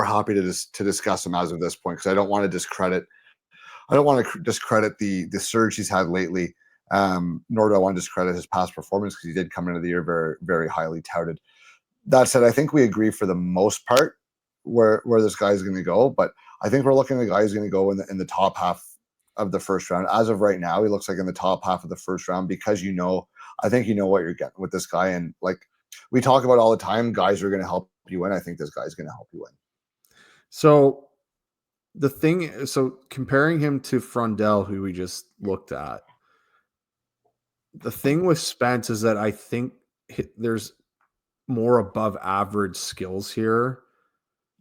happy to discuss him as of this point, because I don't want to discredit the surge he's had lately, nor do I want to discredit his past performance, because he did come into the year very, very highly touted. That said, I think we agree for the most part where this guy's going to go, but I think we're looking at the guy who's going to go in the top half of the first round. As of right now, he looks like in the top half of the first round, because I think what you're getting with this guy. And like we talk about all the time, guys are going to help you win. I think this guy's going to help you win. So comparing him to Frondell, who we just looked at, the thing with Spence is that I think there's more above average skills here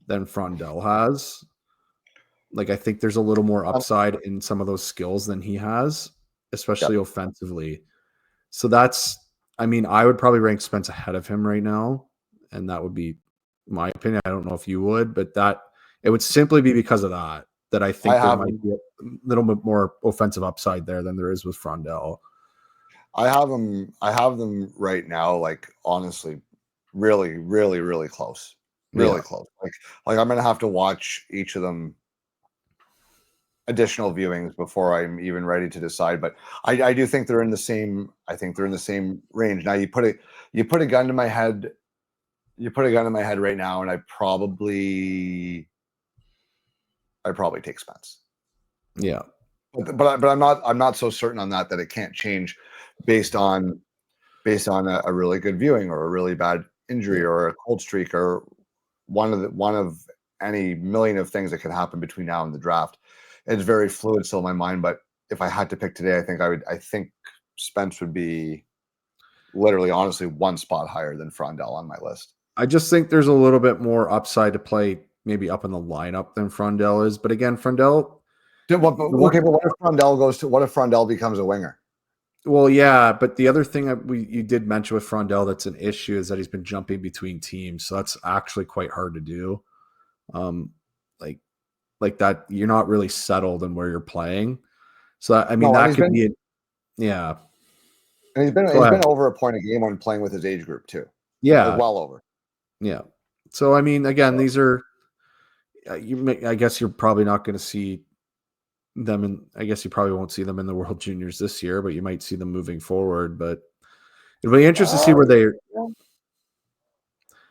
than Frondell has. Like, I think there's a little more upside in some of those skills than he has, especially offensively. So I would probably rank Spence ahead of him right now, and that would be my opinion. I don't know if you would, but it would simply be because of that I think there might be a little bit more offensive upside there than there is with Frondell. I have them right now, like, honestly, really, really, really close. Really close. Like I'm going to have to watch each of them additional viewings before I'm even ready to decide. But I do think they're in the same. I think they're in the same range. Now you put a gun to my head. You put a gun in my head right now, and I probably take Spence. Yeah, but I'm not so certain on that it can't change based on a really good viewing or a really bad injury or a cold streak or one of any million of things that could happen between now and the draft. It's very fluid still in my mind, but if I had to pick today, I think Spence would be literally, honestly, one spot higher than Frondell on my list. I just think there's a little bit more upside to play maybe up in the lineup than Frondell is. But again, Frondell. But what if Frondell becomes a winger? Well, yeah, but the other thing you did mention with Frondell that's an issue is that he's been jumping between teams, so that's actually quite hard to do. Like that, you're not really settled in where you're playing. So that could be yeah. And he's been over a point a game when playing with his age group too. Yeah, like well over. Yeah. So I mean, again, these are I guess you're probably not going to see them in. I guess you probably won't see them in the World Juniors this year, but you might see them moving forward. But it'll be interesting to see where they.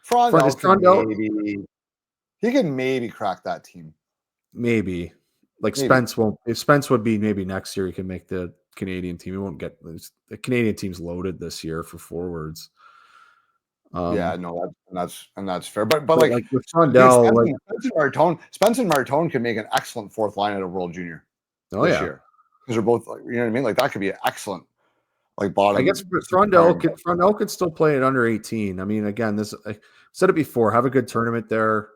Frondell, he can maybe crack that team. Maybe, Spence won't. If Spence would be maybe next year, he can make the Canadian team. He won't get the Canadian team's loaded this year for forwards. That's fair. But like with Frondell, Spence and Martone can make an excellent fourth line at a World Junior this year because they're both, you know what I mean. Like that could be an excellent bottom. I guess Frondell could still play at under 18. I mean, again, I said it before. Have a good tournament there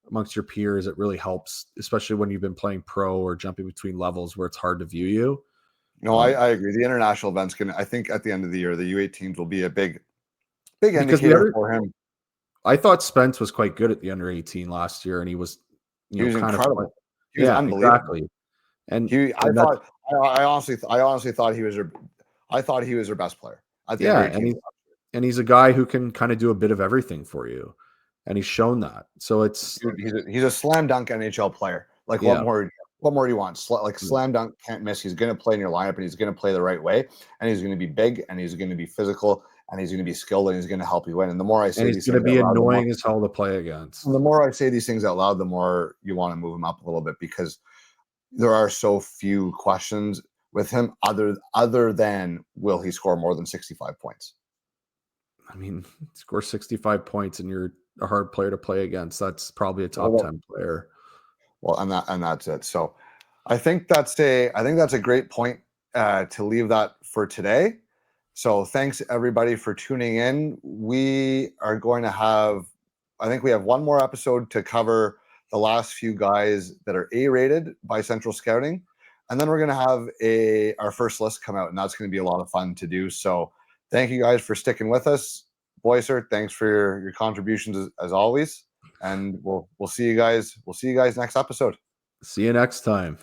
amongst your peers. It really helps, especially when you've been playing pro or jumping between levels where it's hard to view you. No, I agree. The international events I think at the end of the year, the U18s will be a big indicator for him. I thought Spence was quite good at the under 18 last year, and he was, he was incredible. He was unbelievable. Exactly. And I honestly thought he was their best player at the under 18. And he's a guy who can kind of do a bit of everything for you, and he's shown that. So he's a slam dunk NHL player. What more do you want? Slam dunk, can't miss. He's going to play in your lineup, and he's going to play the right way, and he's going to be big, and he's going to be physical, and he's going to be skilled, and he's going to help you win. And the more I say he's going to be annoying as hell to play against. The more I say these things out loud, the more you want to move him up a little bit, because there are so few questions with him other than will he score more than 65 points? I mean, score 65 points and you're a hard player to play against. That's probably a top 10 player. Well, and that's it. So I think that's a great point to leave that for today. So thanks everybody for tuning in. We are going to have one more episode to cover the last few guys that are A-rated by Central Scouting. And then we're going to have our first list come out, and that's going to be a lot of fun to do. So thank you guys for sticking with us. Boycer, thanks for your contributions as always. And we'll see you guys. We'll see you guys next episode. See you next time.